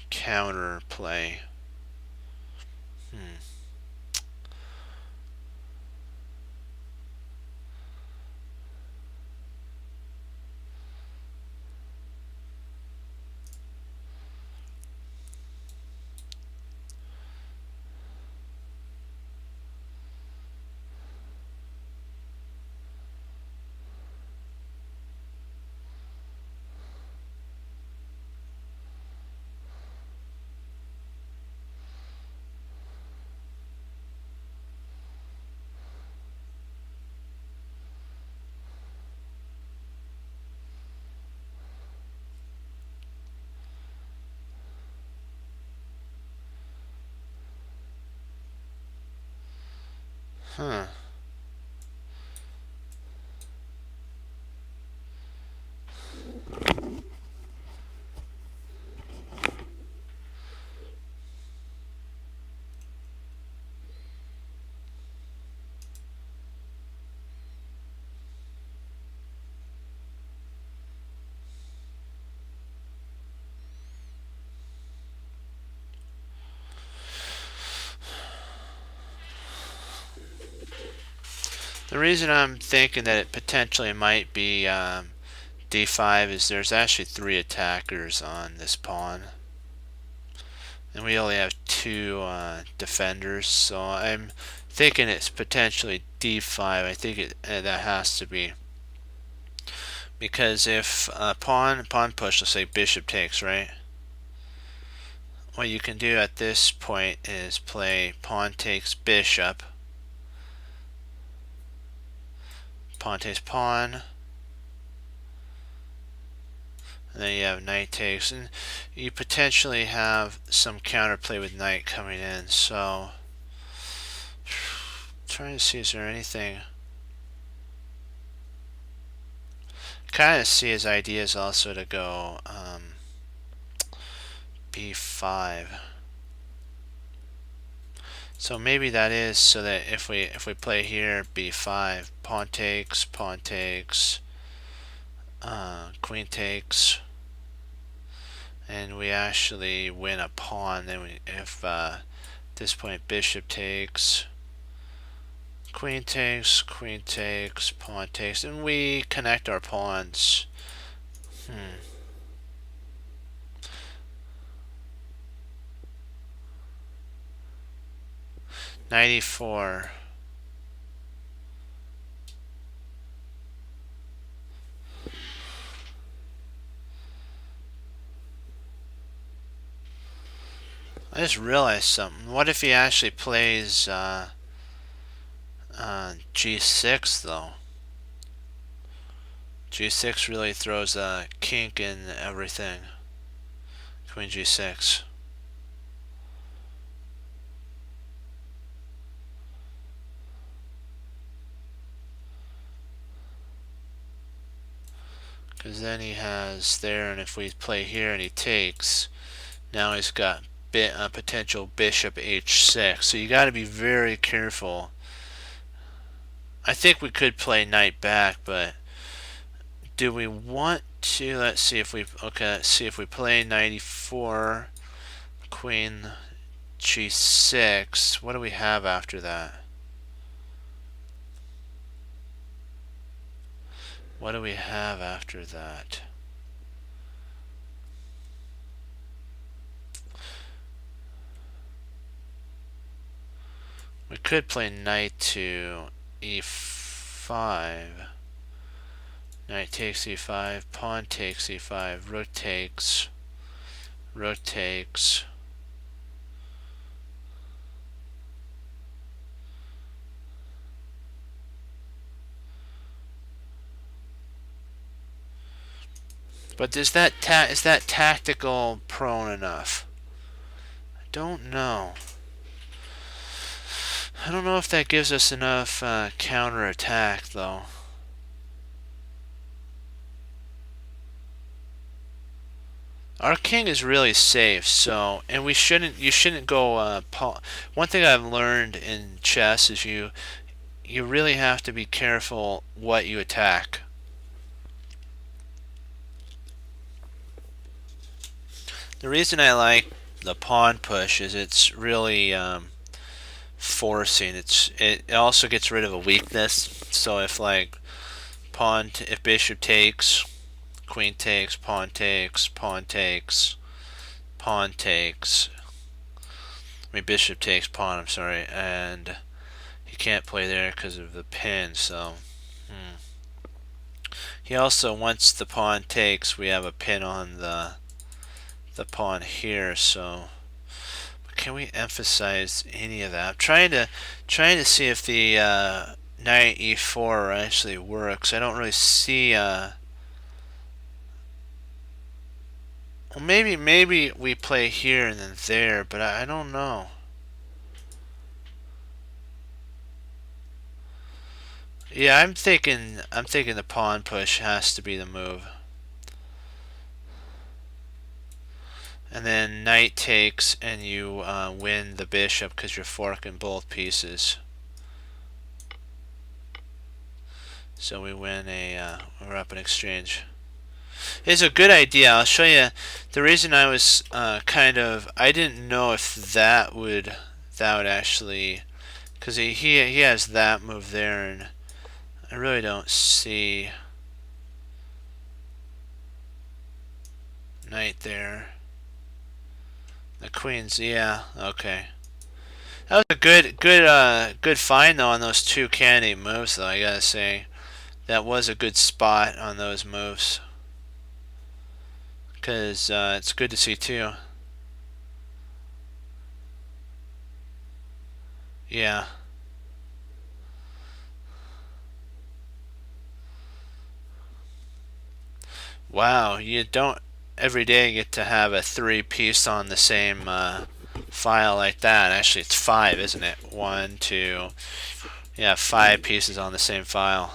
counter play. Huh. The reason I'm thinking that it potentially might be d5 is there's actually three attackers on this pawn. and we only have two defenders, so I'm thinking it's potentially d5. I think that has to be, because if pawn push, let's say bishop takes, right? What you can do at this point is play pawn takes bishop, pawn takes pawn, and then you have knight takes, and you potentially have some counterplay with knight coming in. So trying to see, is there anything. Kind of see his ideas also to go b5. So maybe that is so that if we play here b5, pawn takes, queen takes, and we actually win a pawn. Then if at this point bishop takes, queen takes, pawn takes, and we connect our pawns. 94. I just realized something. What if he actually plays g6 though? G6 really throws a kink in everything. Queen g6. Because then he has there, and if we play here and he takes, now he's got a potential bishop h6. So you got to be very careful. I think we could play knight back, but do we want to? Let's see if we play 94, queen g6. What do we have after that? What do we have after that? We could play knight to e5. Knight takes e5, pawn takes e5, rook takes, But is that tactical prone enough? I don't know. I don't know if that gives us enough counter attack though. Our king is really safe, so, and you shouldn't go one thing I've learned in chess is you really have to be careful what you attack. The reason I like the pawn push is it's really forcing. It also gets rid of a weakness. So if like if bishop takes, queen takes, pawn takes, bishop takes pawn, I'm sorry, and he can't play there because of the pin, so he also, once the pawn takes, we have a pin on the pawn here, so can we emphasize any of that? I'm trying to see if the knight e4 actually works. I don't really see well, maybe we play here and then there, but I don't know. Yeah, I'm thinking the pawn push has to be the move. And then knight takes, and you win the bishop because you're forking both pieces. So we win we're up an exchange. It's a good idea. I'll show you. The reason I was I didn't know if that would actually, because he has that move there, and I really don't see knight there. The queens, yeah, okay. That was a good find though on those two candidate moves though. I gotta say that was a good spot on those moves because it's good to see too. Yeah. Wow, you don't every day get to have a three piece on the same file like that. Actually, it's five, isn't it? One, two, yeah, five pieces on the same file.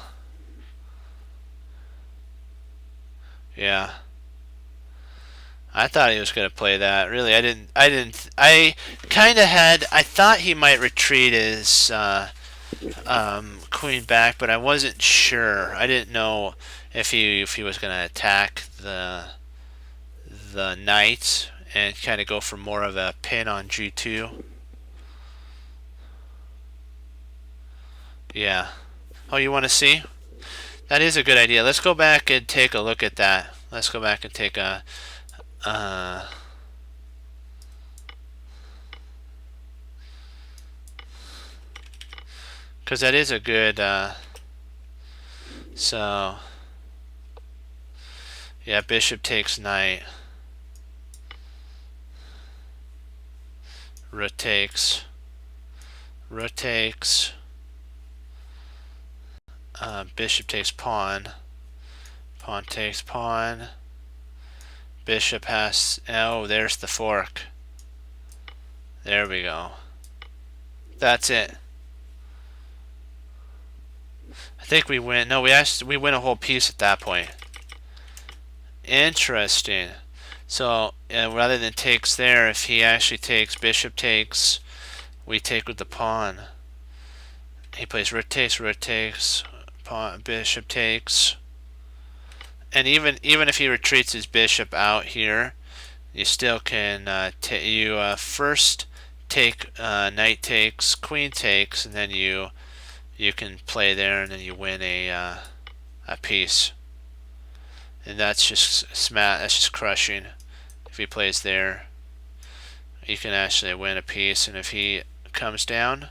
Yeah. I thought he was going to play that. Really, I didn't. I kind of had. I thought he might retreat his queen back, but I wasn't sure. I didn't know if he was going to attack the knight and kind of go for more of a pin on g2. Yeah. Oh, you want to see? That is a good idea. Let's go back and take a look at that. Let's go back and take a. Uh, because that is a good. So. Yeah, bishop takes knight. Rook takes. Rook takes. Bishop takes pawn. Pawn takes pawn. Bishop has. Oh, there's the fork. There we go. That's it. I think we win. No, we win a whole piece at that point. Interesting. So rather than takes there, if he actually takes bishop takes, we take with the pawn. He plays rook takes, pawn, bishop takes, and even if he retreats his bishop out here, you still can first take knight takes, queen takes, and then you can play there, and then you win a piece. And that's just that's just crushing. If he plays there, you can actually win a piece. And if he comes down,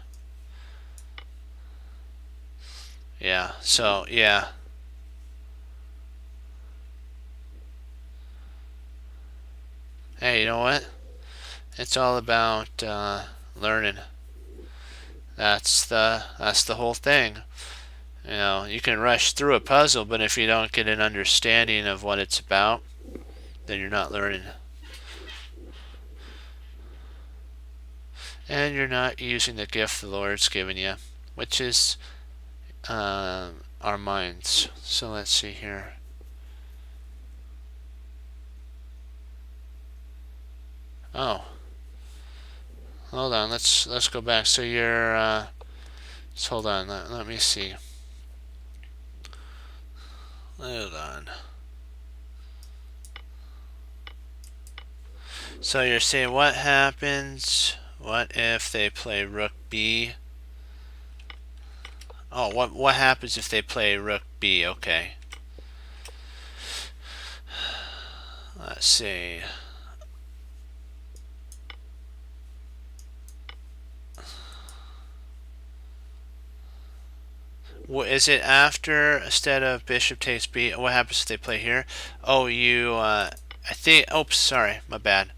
yeah. So yeah. Hey, you know what? It's all about learning. That's the whole thing. You know, you can rush through a puzzle, but if you don't get an understanding of what it's about, then you're not learning. And you're not using the gift the Lord's given you, which is our minds. So let's see here. Oh, hold on. Let's go back. So you're. Let's hold on. Let me see. Hold on. So you're saying what happens? What if they play rook b? Oh, what happens if they play rook b? Okay. Let's see. Is it after instead of bishop takes b? What happens if they play here? Oh, I think. Oops, sorry, my bad.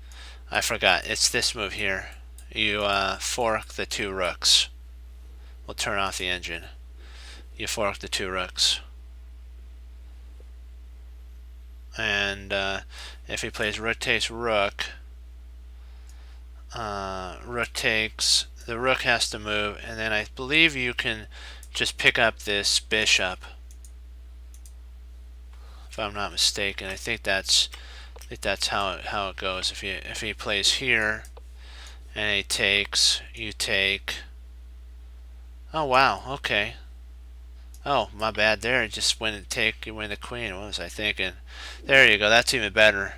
I forgot. It's this move here. You fork the two rooks. We'll turn off the engine. You fork the two rooks. And if he plays rook takes rook, rook takes, the rook has to move, and then I believe you can just pick up this bishop, if I'm not mistaken. I think that's how it goes. If he plays here and he takes, you take. Oh wow, okay. Oh, my bad there. Just when it take, you win the queen. What was I thinking? There you go. That's even better.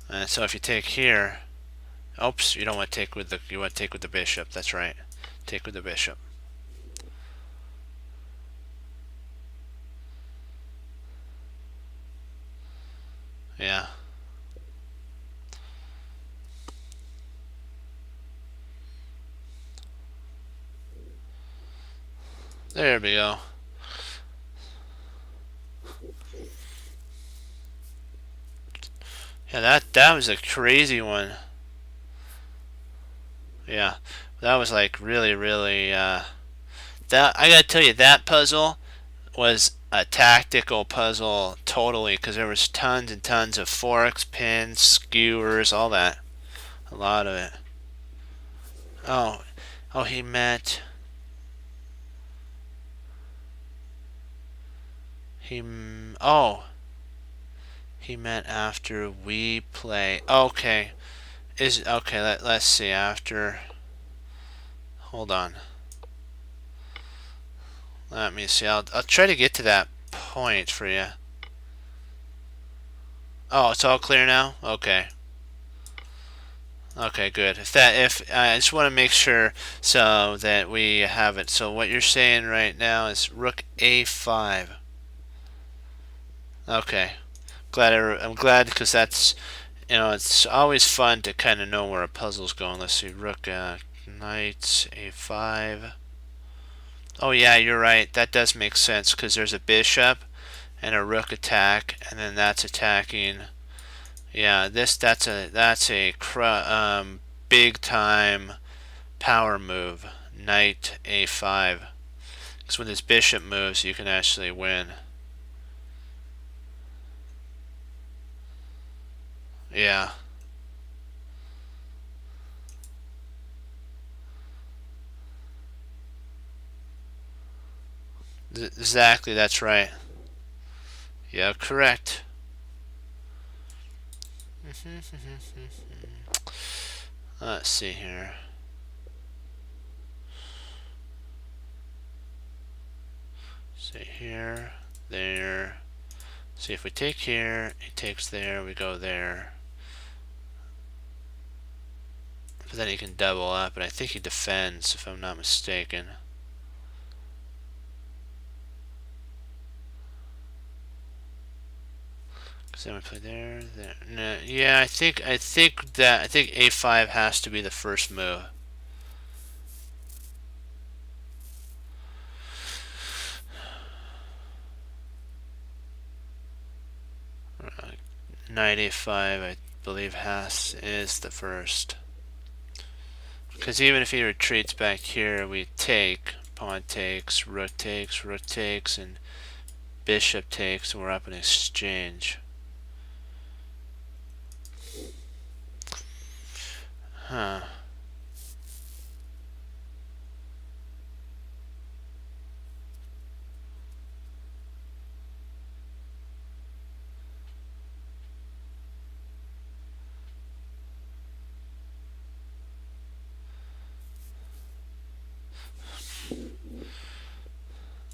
And so if you take here, oops, you don't want to take with the, you want to take with the bishop. That's right. Take with the bishop. Yeah. There we go. Yeah, that was a crazy one. Yeah, that was like really, really. That I gotta tell you, that puzzle was a tactical puzzle totally, because there was tons and tons of forks, pins, skewers, all that. A lot of it. Oh, oh, he meant he. Oh, he meant after we play. Okay, is okay. Let's see after. Hold on. Let me see. I'll try to get to that point for you. Oh, it's all clear now. Okay. Okay, good. If I just want to make sure so that we have it. So what you're saying right now is Rook A5. Okay. I'm glad because that's it's always fun to kind of know where a puzzle's going. Let's see, Rook Knight A5. Oh yeah, you're right. That does make sense because there's a bishop and a rook attack, and then that's attacking. Yeah, that's a big time power move. Knight A5. Because when this bishop moves, you can actually win. Yeah. Exactly, that's right. Yeah, correct. Let's see here. See here, there. See if we take here, he takes there, we go there. But then he can double up, and I think he defends, if I'm not mistaken. Because then we play there, there. No, yeah, I think A5 has to be the first move. Knight A5, I believe is the first. Because even if he retreats back here, we take, pawn takes, rook takes, and bishop takes, and we're up in exchange. Huh.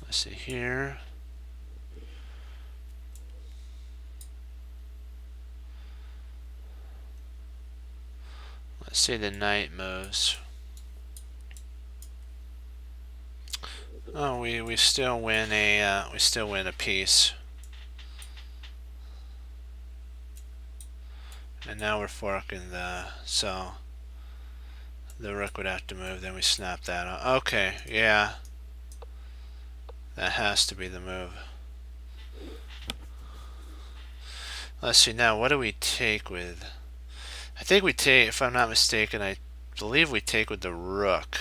Let's see here. Let's see the knight moves. Oh, we still win a piece. And now we're forking so the rook would have to move, then we snap that off. Okay, yeah. That has to be the move. Let's see now, what do we take with? I think we take, if I'm not mistaken, I believe we take with the rook.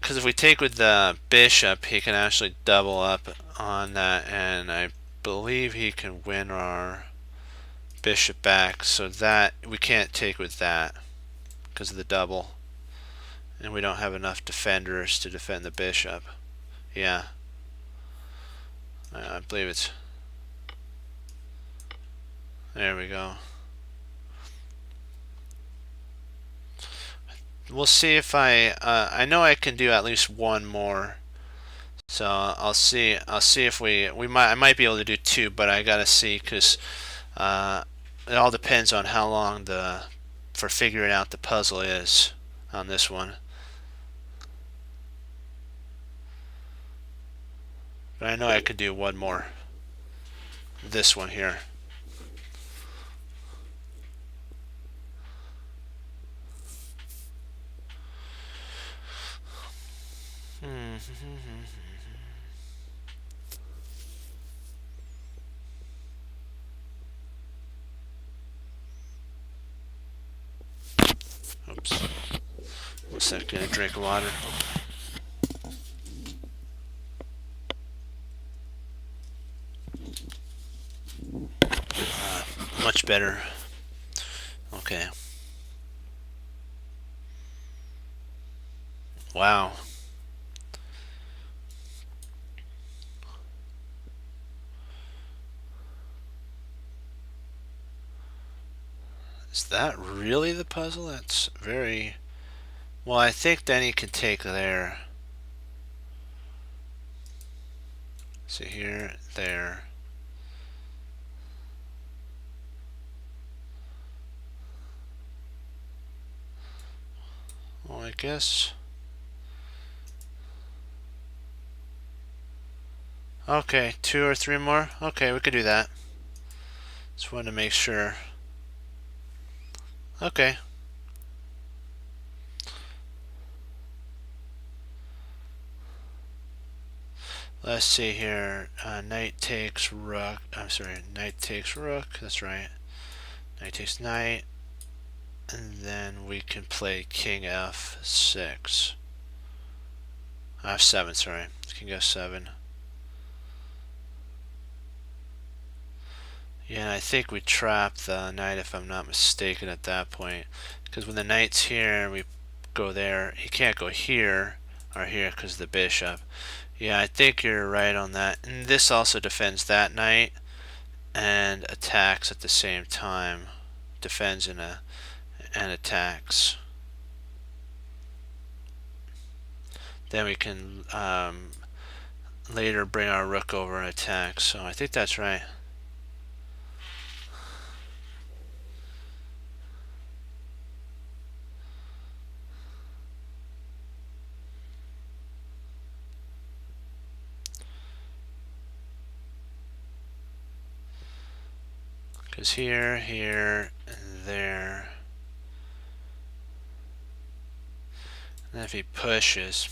Because if we take with the bishop, he can actually double up on that, and I believe he can win our bishop back, so that we can't take with that because of the double, and we don't have enough defenders to defend the bishop. Yeah, I believe it's, there we go. We'll see if I know I can do at least one more, so I'll see if I might be able to do two, but I gotta see because it all depends on how long for figuring out the puzzle is on this one. But I know I could do one more. This one here. Oops. 1 second, get a drink of water. Much better. Okay. Wow. Is that really the puzzle? That's very... Well, I think then he can take there. So here, there. Well, I guess... Okay, 2 or 3 more? Okay, we could do that. Just wanted to make sure. Okay. Let's see here. Knight takes rook. I'm sorry, knight takes rook. That's right. Knight takes knight. And then we can play king f6. F7, sorry. King f7. Yeah, I think we trap the knight if I'm not mistaken at that point. Because when the knight's here and we go there, he can't go here or here because of the bishop. Yeah, I think you're right on that. And this also defends that knight and attacks at the same time. Defends and attacks. Then we can later bring our rook over and attack. So I think that's right. Because here, here, and there. And if he pushes,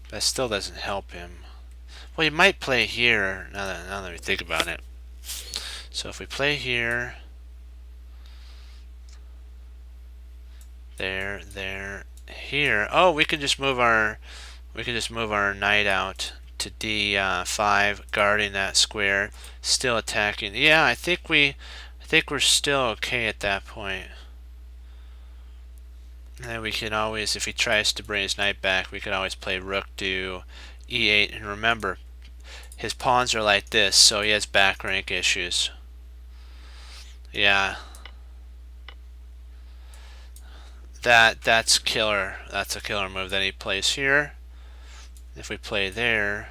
that still doesn't help him. Well, he might play here, now that we think about it. So if we play here, there, there, here. Oh, we can just move our knight out to d5, guarding that square, still attacking. Yeah, I think we're still okay at that point. And then we can always, if he tries to bring his knight back, we can always play rook to e8. And remember, his pawns are like this, so he has back rank issues. Yeah. That's killer. That's a killer move. Then he plays here. If we play there,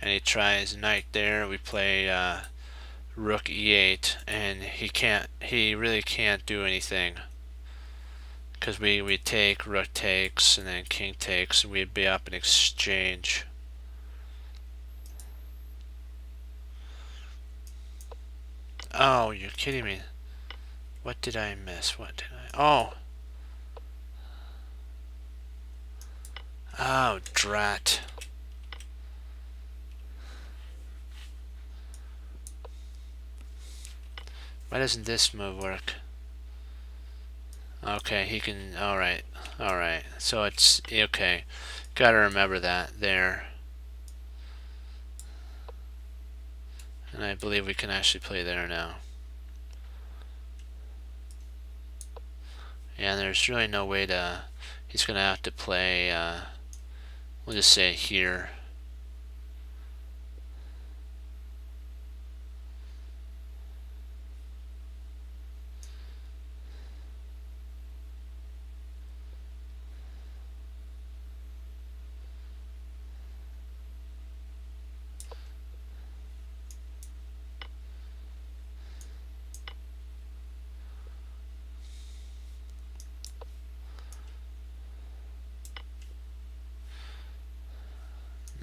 and he tries knight there, we play rook e8, and he really can't do anything. Because we take, rook takes, and then king takes, and we'd be up in exchange. Oh, you're kidding me. What did I miss? What did I... Oh. Oh, drat. Why doesn't this move work? Okay, he can... Alright. Alright. So it's... Okay. Gotta remember that there. And I believe we can actually play there now. Yeah, there's really no way to... He's gonna have to play... we'll just say here.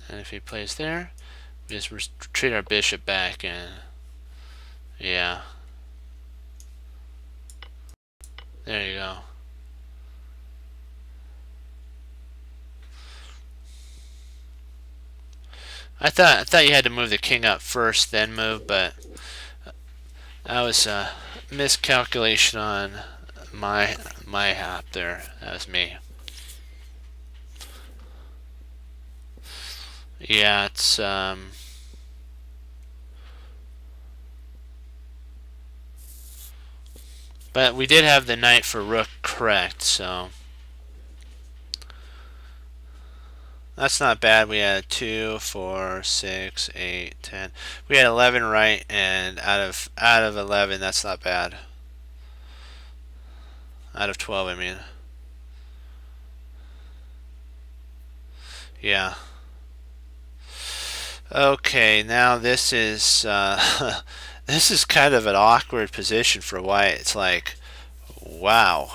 And if he plays there, we just retreat our bishop back and... Yeah. There you go. I thought you had to move the king up first, then move, but that was a miscalculation on my app there. That was me. Yeah, it's but we did have the knight for rook correct, so that's not bad. We had 2, 4, 6, 8, 10. We had 11 right, and out of 11, that's not bad. Out of 12, I mean. Yeah. Okay, now this is this is kind of an awkward position for white. It's like, wow.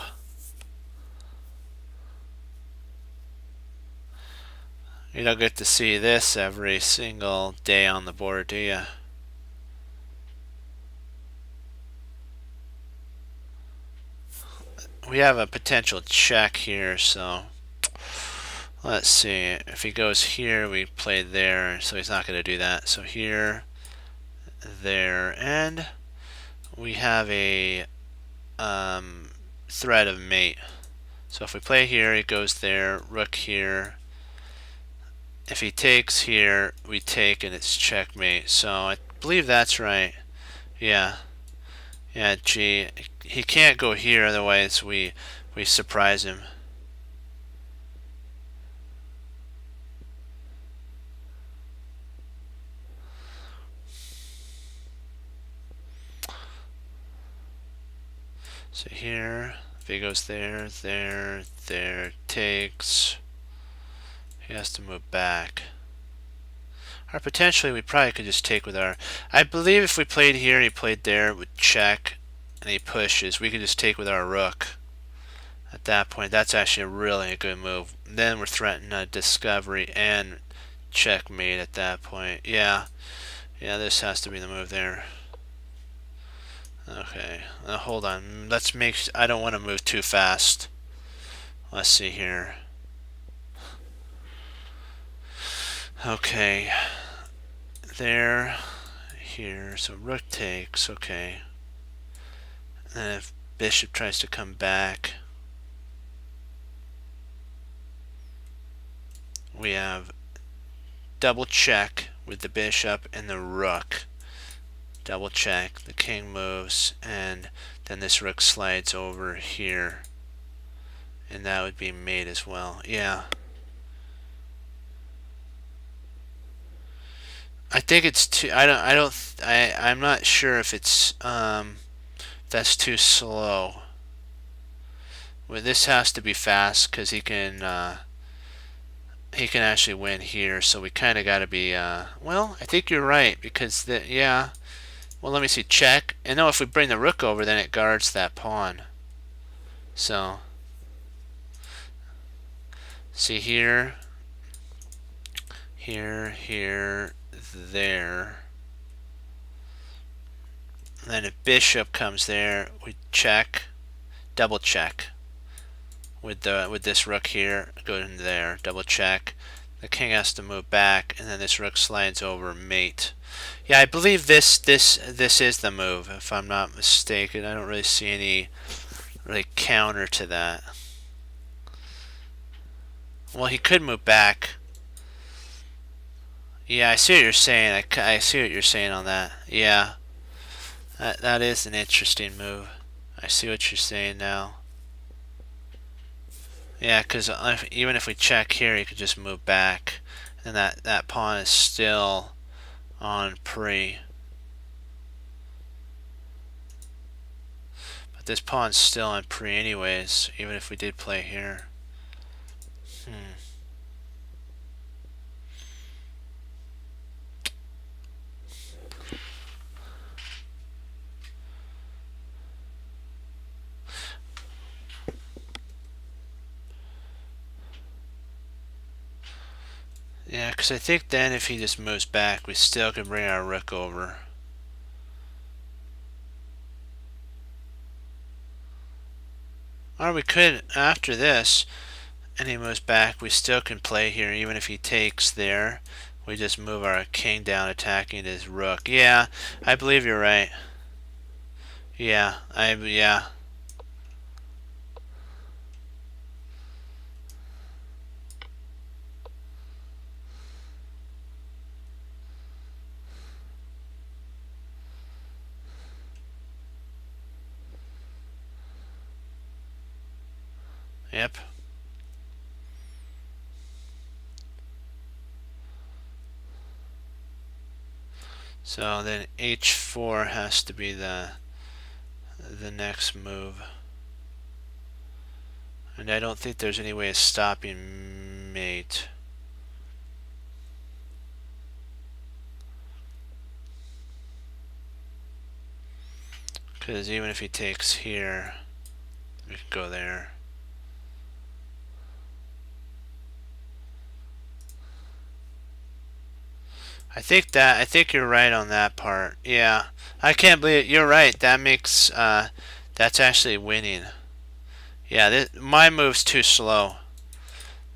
You don't get to see this every single day on the board, do you? We have a potential check here, so let's see. If he goes here, we play there, so he's not going to do that. So here, there, and we have a threat of mate. So if we play here, he goes there, rook here. If he takes here, we take and it's checkmate. So I believe that's right. Yeah. Yeah, G. He can't go here, otherwise we surprise him. So here, if he goes there, there, there, takes, he has to move back. Or potentially we probably could just take with our... I believe if we played here and he played there with check and he pushes, we could just take with our rook. At that point, that's actually really a good move. Then we're threatening a discovery and checkmate at that point. Yeah, this has to be the move there. Okay, hold on. Let's make... I don't want to move too fast. Let's see here. Okay. There. Here. So rook takes. Okay. And if bishop tries to come back, we have double check with the bishop and the rook. Double check, the king moves, and then this rook slides over here, and that would be mate as well. Yeah, I think it's too... I'm not sure if it's that's too slow. Well, this has to be fast because he can actually win here, so we kind of got to be well, I think you're right, because yeah. Well, let me see. Check. And now if we bring the rook over, then it guards that pawn. So, see here, here, there. And then if bishop comes there, we check, double check. With this rook here, go in there, double check. The king has to move back, and then this rook slides over, mate. Yeah, I believe this is the move, if I'm not mistaken. I don't really see any really counter to that. Well, he could move back. Yeah, I see what you're saying. I see what you're saying on that. Yeah, that is an interesting move. I see what you're saying now. Yeah, because even if we check here, he could just move back, and that pawn is still on pre. But this pawn's still on pre anyways, even if we did play here. Yeah, because I think then if he just moves back, we still can bring our rook over. Or we could, after this, and he moves back, we still can play here, even if he takes there. We just move our king down attacking his rook. Yeah, I believe you're right. Yeah. Yep. So then h4 has to be the next move. And I don't think there's any way of stopping mate. Because even if he takes here, we could go there. I think you're right on that part. Yeah, I can't believe it. You're right. That makes that's actually winning. Yeah, my move's too slow.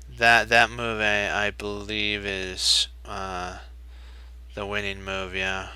That move I believe is the winning move. Yeah.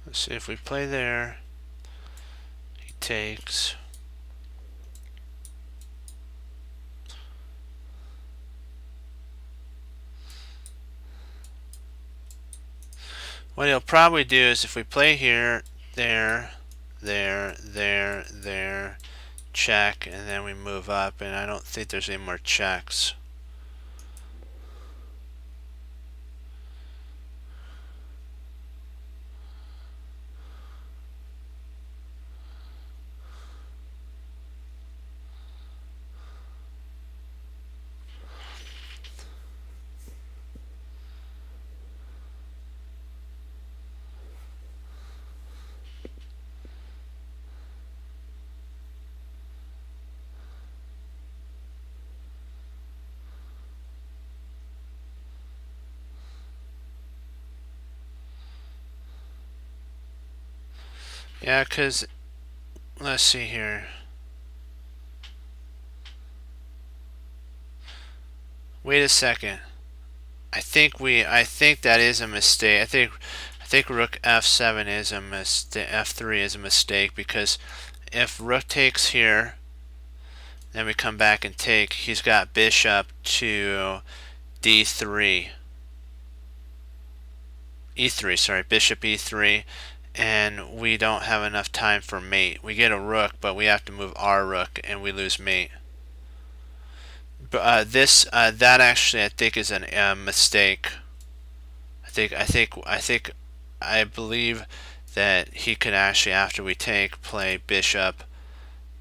Let's see if we play there. He takes. What he'll probably do is if we play here, there, check, and then we move up, and I don't think there's any more checks. Yeah, because let's see here. Wait a second. I think that is a mistake. I think rook f7 is a mistake. F3 is a mistake because if rook takes here, then we come back and take. He's got bishop to d3. E3, sorry, bishop e3, and we don't have enough time for mate. We get a rook, but we have to move our rook, and we lose mate. But that actually I think is a mistake. I believe that he could actually, after we take, play bishop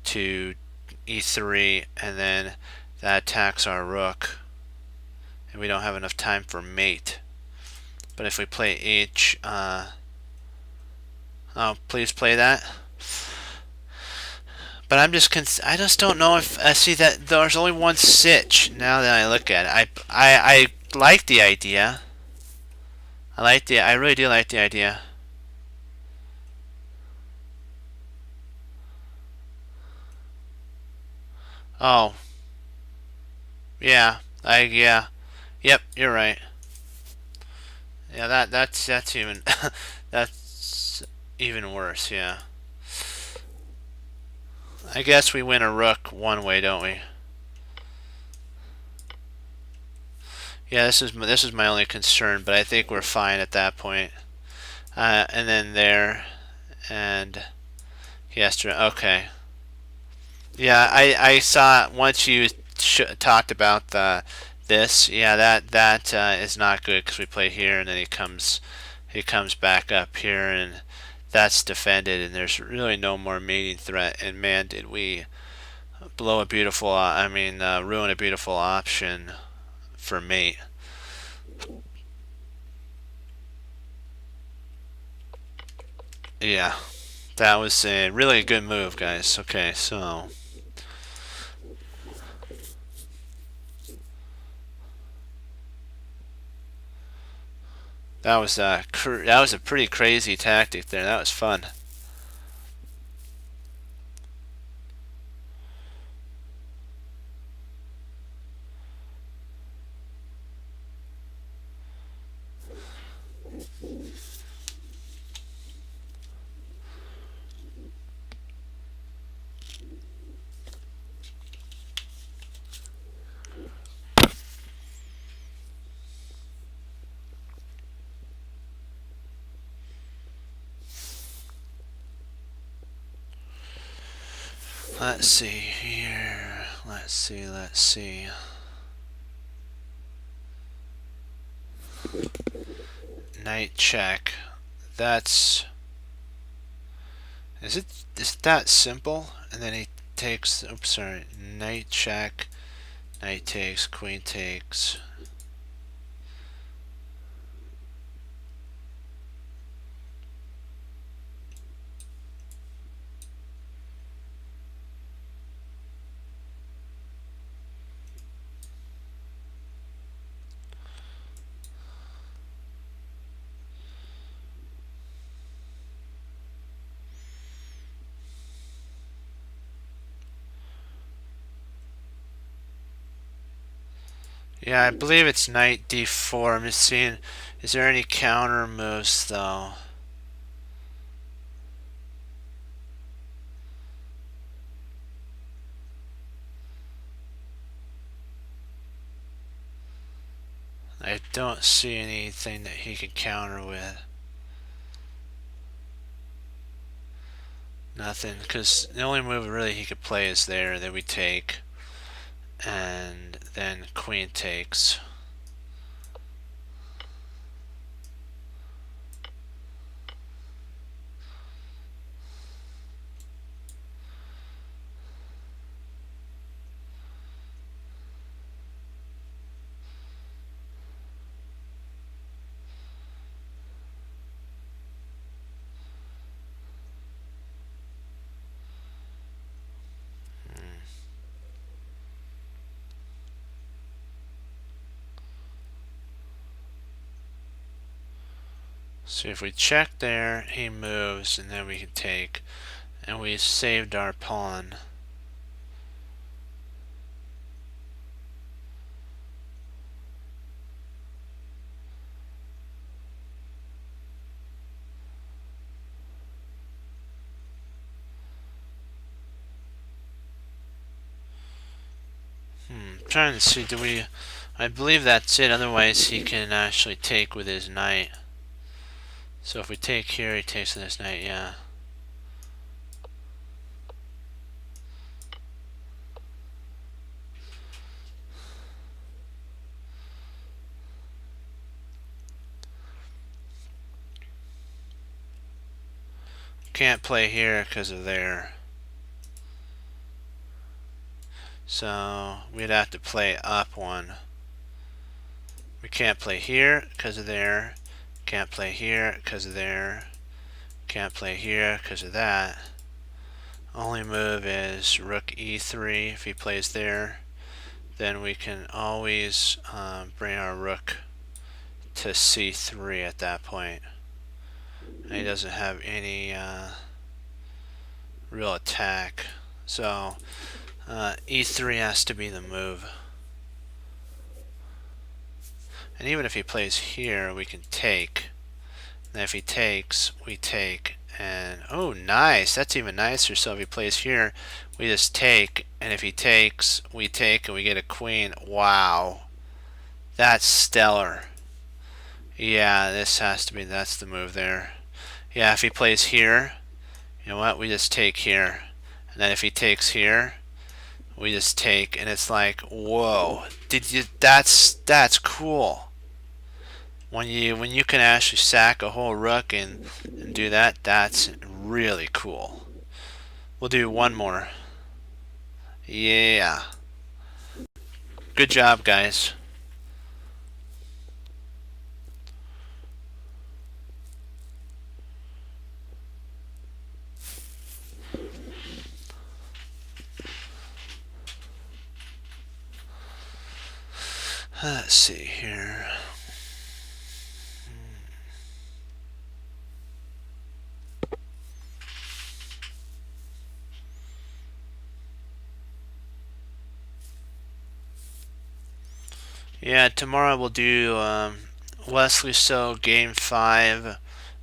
to e3, and then that attacks our rook, and we don't have enough time for mate. But if we play h, oh, please play that. But I just don't know if I see that there's only one sitch. Now that I look at it, I like the idea. I really do like the idea. Oh, yeah, yep, you're right. Yeah, that's even that's even worse. Yeah. I guess we win a rook one way, don't we? Yeah, this is my only concern, but I think we're fine at that point. And then there, and he has to. Okay. Yeah, I saw once you talked about this. Yeah, that is not good because we play here and then he comes back up here and that's defended and there's really no more mating threat. And man, did we blow a beautiful. Ruin a beautiful option for mate. Yeah, that was a really good move, guys. Okay, so. That was a pretty crazy tactic there. That was fun. Let's see here. Let's see. Knight check. That's. Is that simple? And then he takes. Oops, sorry. Knight check. Knight takes. Queen takes. Yeah, I believe it's knight d4. I'm just seeing. Is there any counter moves though? I don't see anything that he can counter with. Nothing, because the only move really he could play is there that we take, and then queen takes. So if we check there, he moves, and then we can take, and we saved our pawn. Trying to see, I believe that's it, otherwise he can actually take with his knight. So if we take here, he takes with his knight, yeah. Can't play here because of there. So we'd have to play up one. We can't play here because of there. Can't play here because of there. Can't play here because of that. Only move is rook e3. If he plays there, then we can always bring our rook to c3 at that point. And he doesn't have any real attack. So e3 has to be the move. And even if he plays here, we can take. And if he takes, we take. And oh, nice! That's even nicer. So if he plays here, we just take, and if he takes, we take, and we get a queen. Wow. That's stellar. Yeah, this has to be, that's the move there. Yeah, if he plays here, you know what, we just take here. And then if he takes here, we just take, and it's like, whoa. Did you, that's cool. When you can actually sack a whole rook and do that, that's really cool. We'll do one more. Yeah. Good job, guys. Let's see here. Yeah, tomorrow we'll do Wesley So Game 5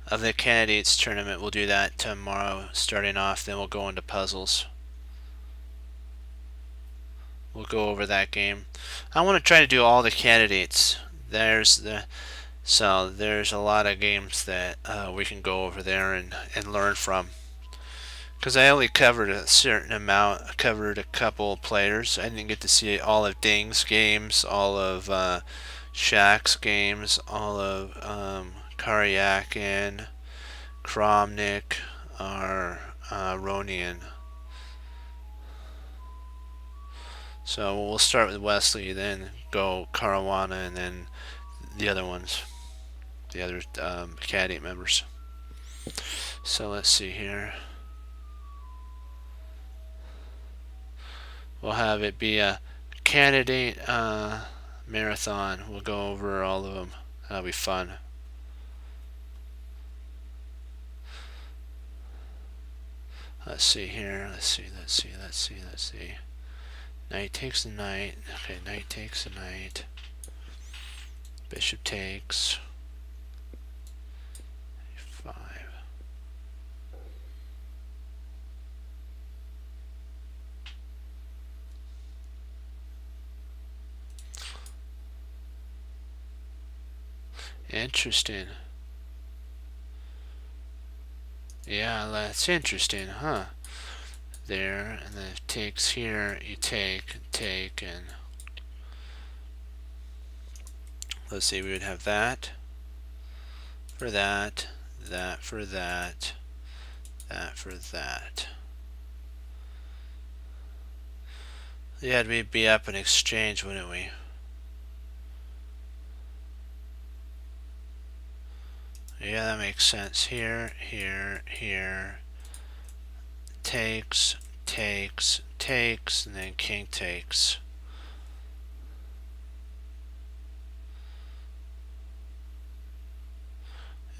of the Candidates Tournament. We'll do that tomorrow starting off, then we'll go into puzzles. We'll go over that game. I want to try to do all the candidates. There's a lot of games that we can go over there and learn from. Because I only covered a certain amount. I covered a couple of players. I didn't get to see all of Ding's games, all of Shaq's games, all of Karyakin, Kramnik, or Ronian. So we'll start with Wesley, then go Caruana, and then the other ones, the other Cat 8 members. So let's see here. We'll have it be a candidate marathon. We'll go over all of them. That'll be fun. Let's see here. Let's see. Knight takes the knight. Okay, knight takes the knight. Bishop takes. F5. Interesting. Yeah, that's interesting, huh? There, and then if it takes here, you take, and let's see, we would have that for that, that for that, that for that. Yeah, we'd be up in exchange, wouldn't we? Yeah, that makes sense. Here, takes, and then king takes.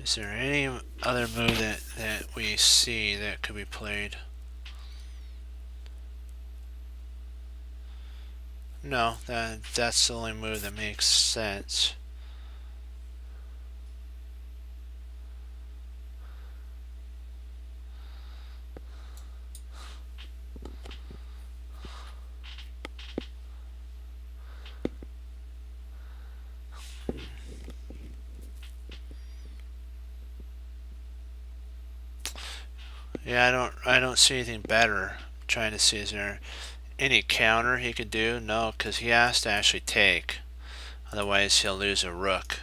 Is there any other move that we see that could be played? No, that's the only move that makes sense. Yeah, I don't see anything better. I'm trying to see, is there any counter he could do? No, because he has to actually take. Otherwise he'll lose a rook.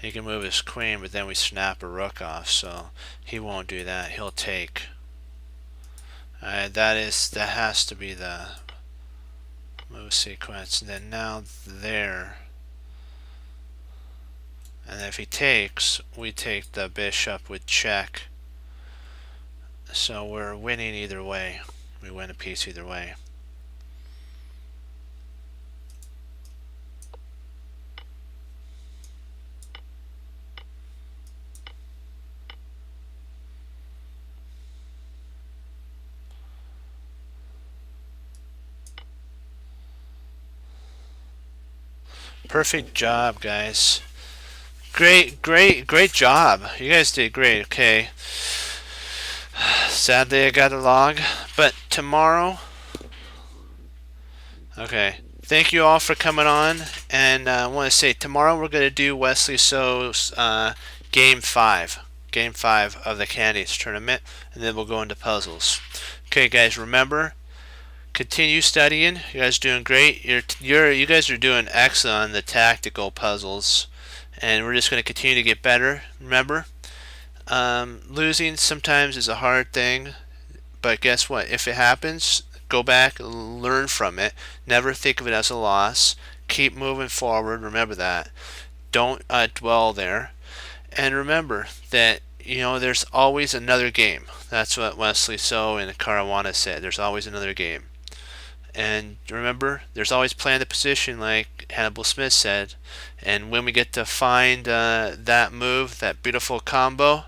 He can move his queen, but then we snap a rook off, so he won't do that. He'll take. That has to be the move sequence. And then now there. And if he takes, we take the bishop with check. So we're winning either way. We win a piece either way. Perfect job, guys. Great job. You guys did great. Okay. Sadly, I got a log, but tomorrow. Okay. Thank you all for coming on, and I want to say tomorrow we're going to do Wesley So's Game 5. Game 5 of the Candies tournament, and then we'll go into puzzles. Okay, guys, remember, continue studying. You guys are doing great. You guys are doing excellent on the tactical puzzles, and we're just going to continue to get better. Remember, losing sometimes is a hard thing, but guess what? If it happens, go back, learn from it. Never think of it as a loss. Keep moving forward. Remember that. Don't dwell there. And remember that there's always another game. That's what Wesley So and Caruana said. There's always another game. And remember, there's always plan the position, like Hannibal Smith said. And when we get to find that move, that beautiful combo,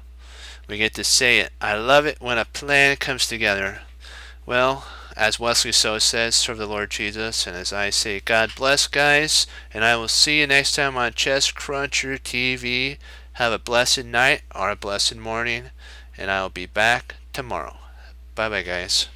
we get to say it. I love it when a plan comes together. Well, as Wesley So says, serve the Lord Jesus. And as I say, God bless, guys. And I will see you next time on Chess Cruncher TV. Have a blessed night or a blessed morning. And I will be back tomorrow. Bye-bye, guys.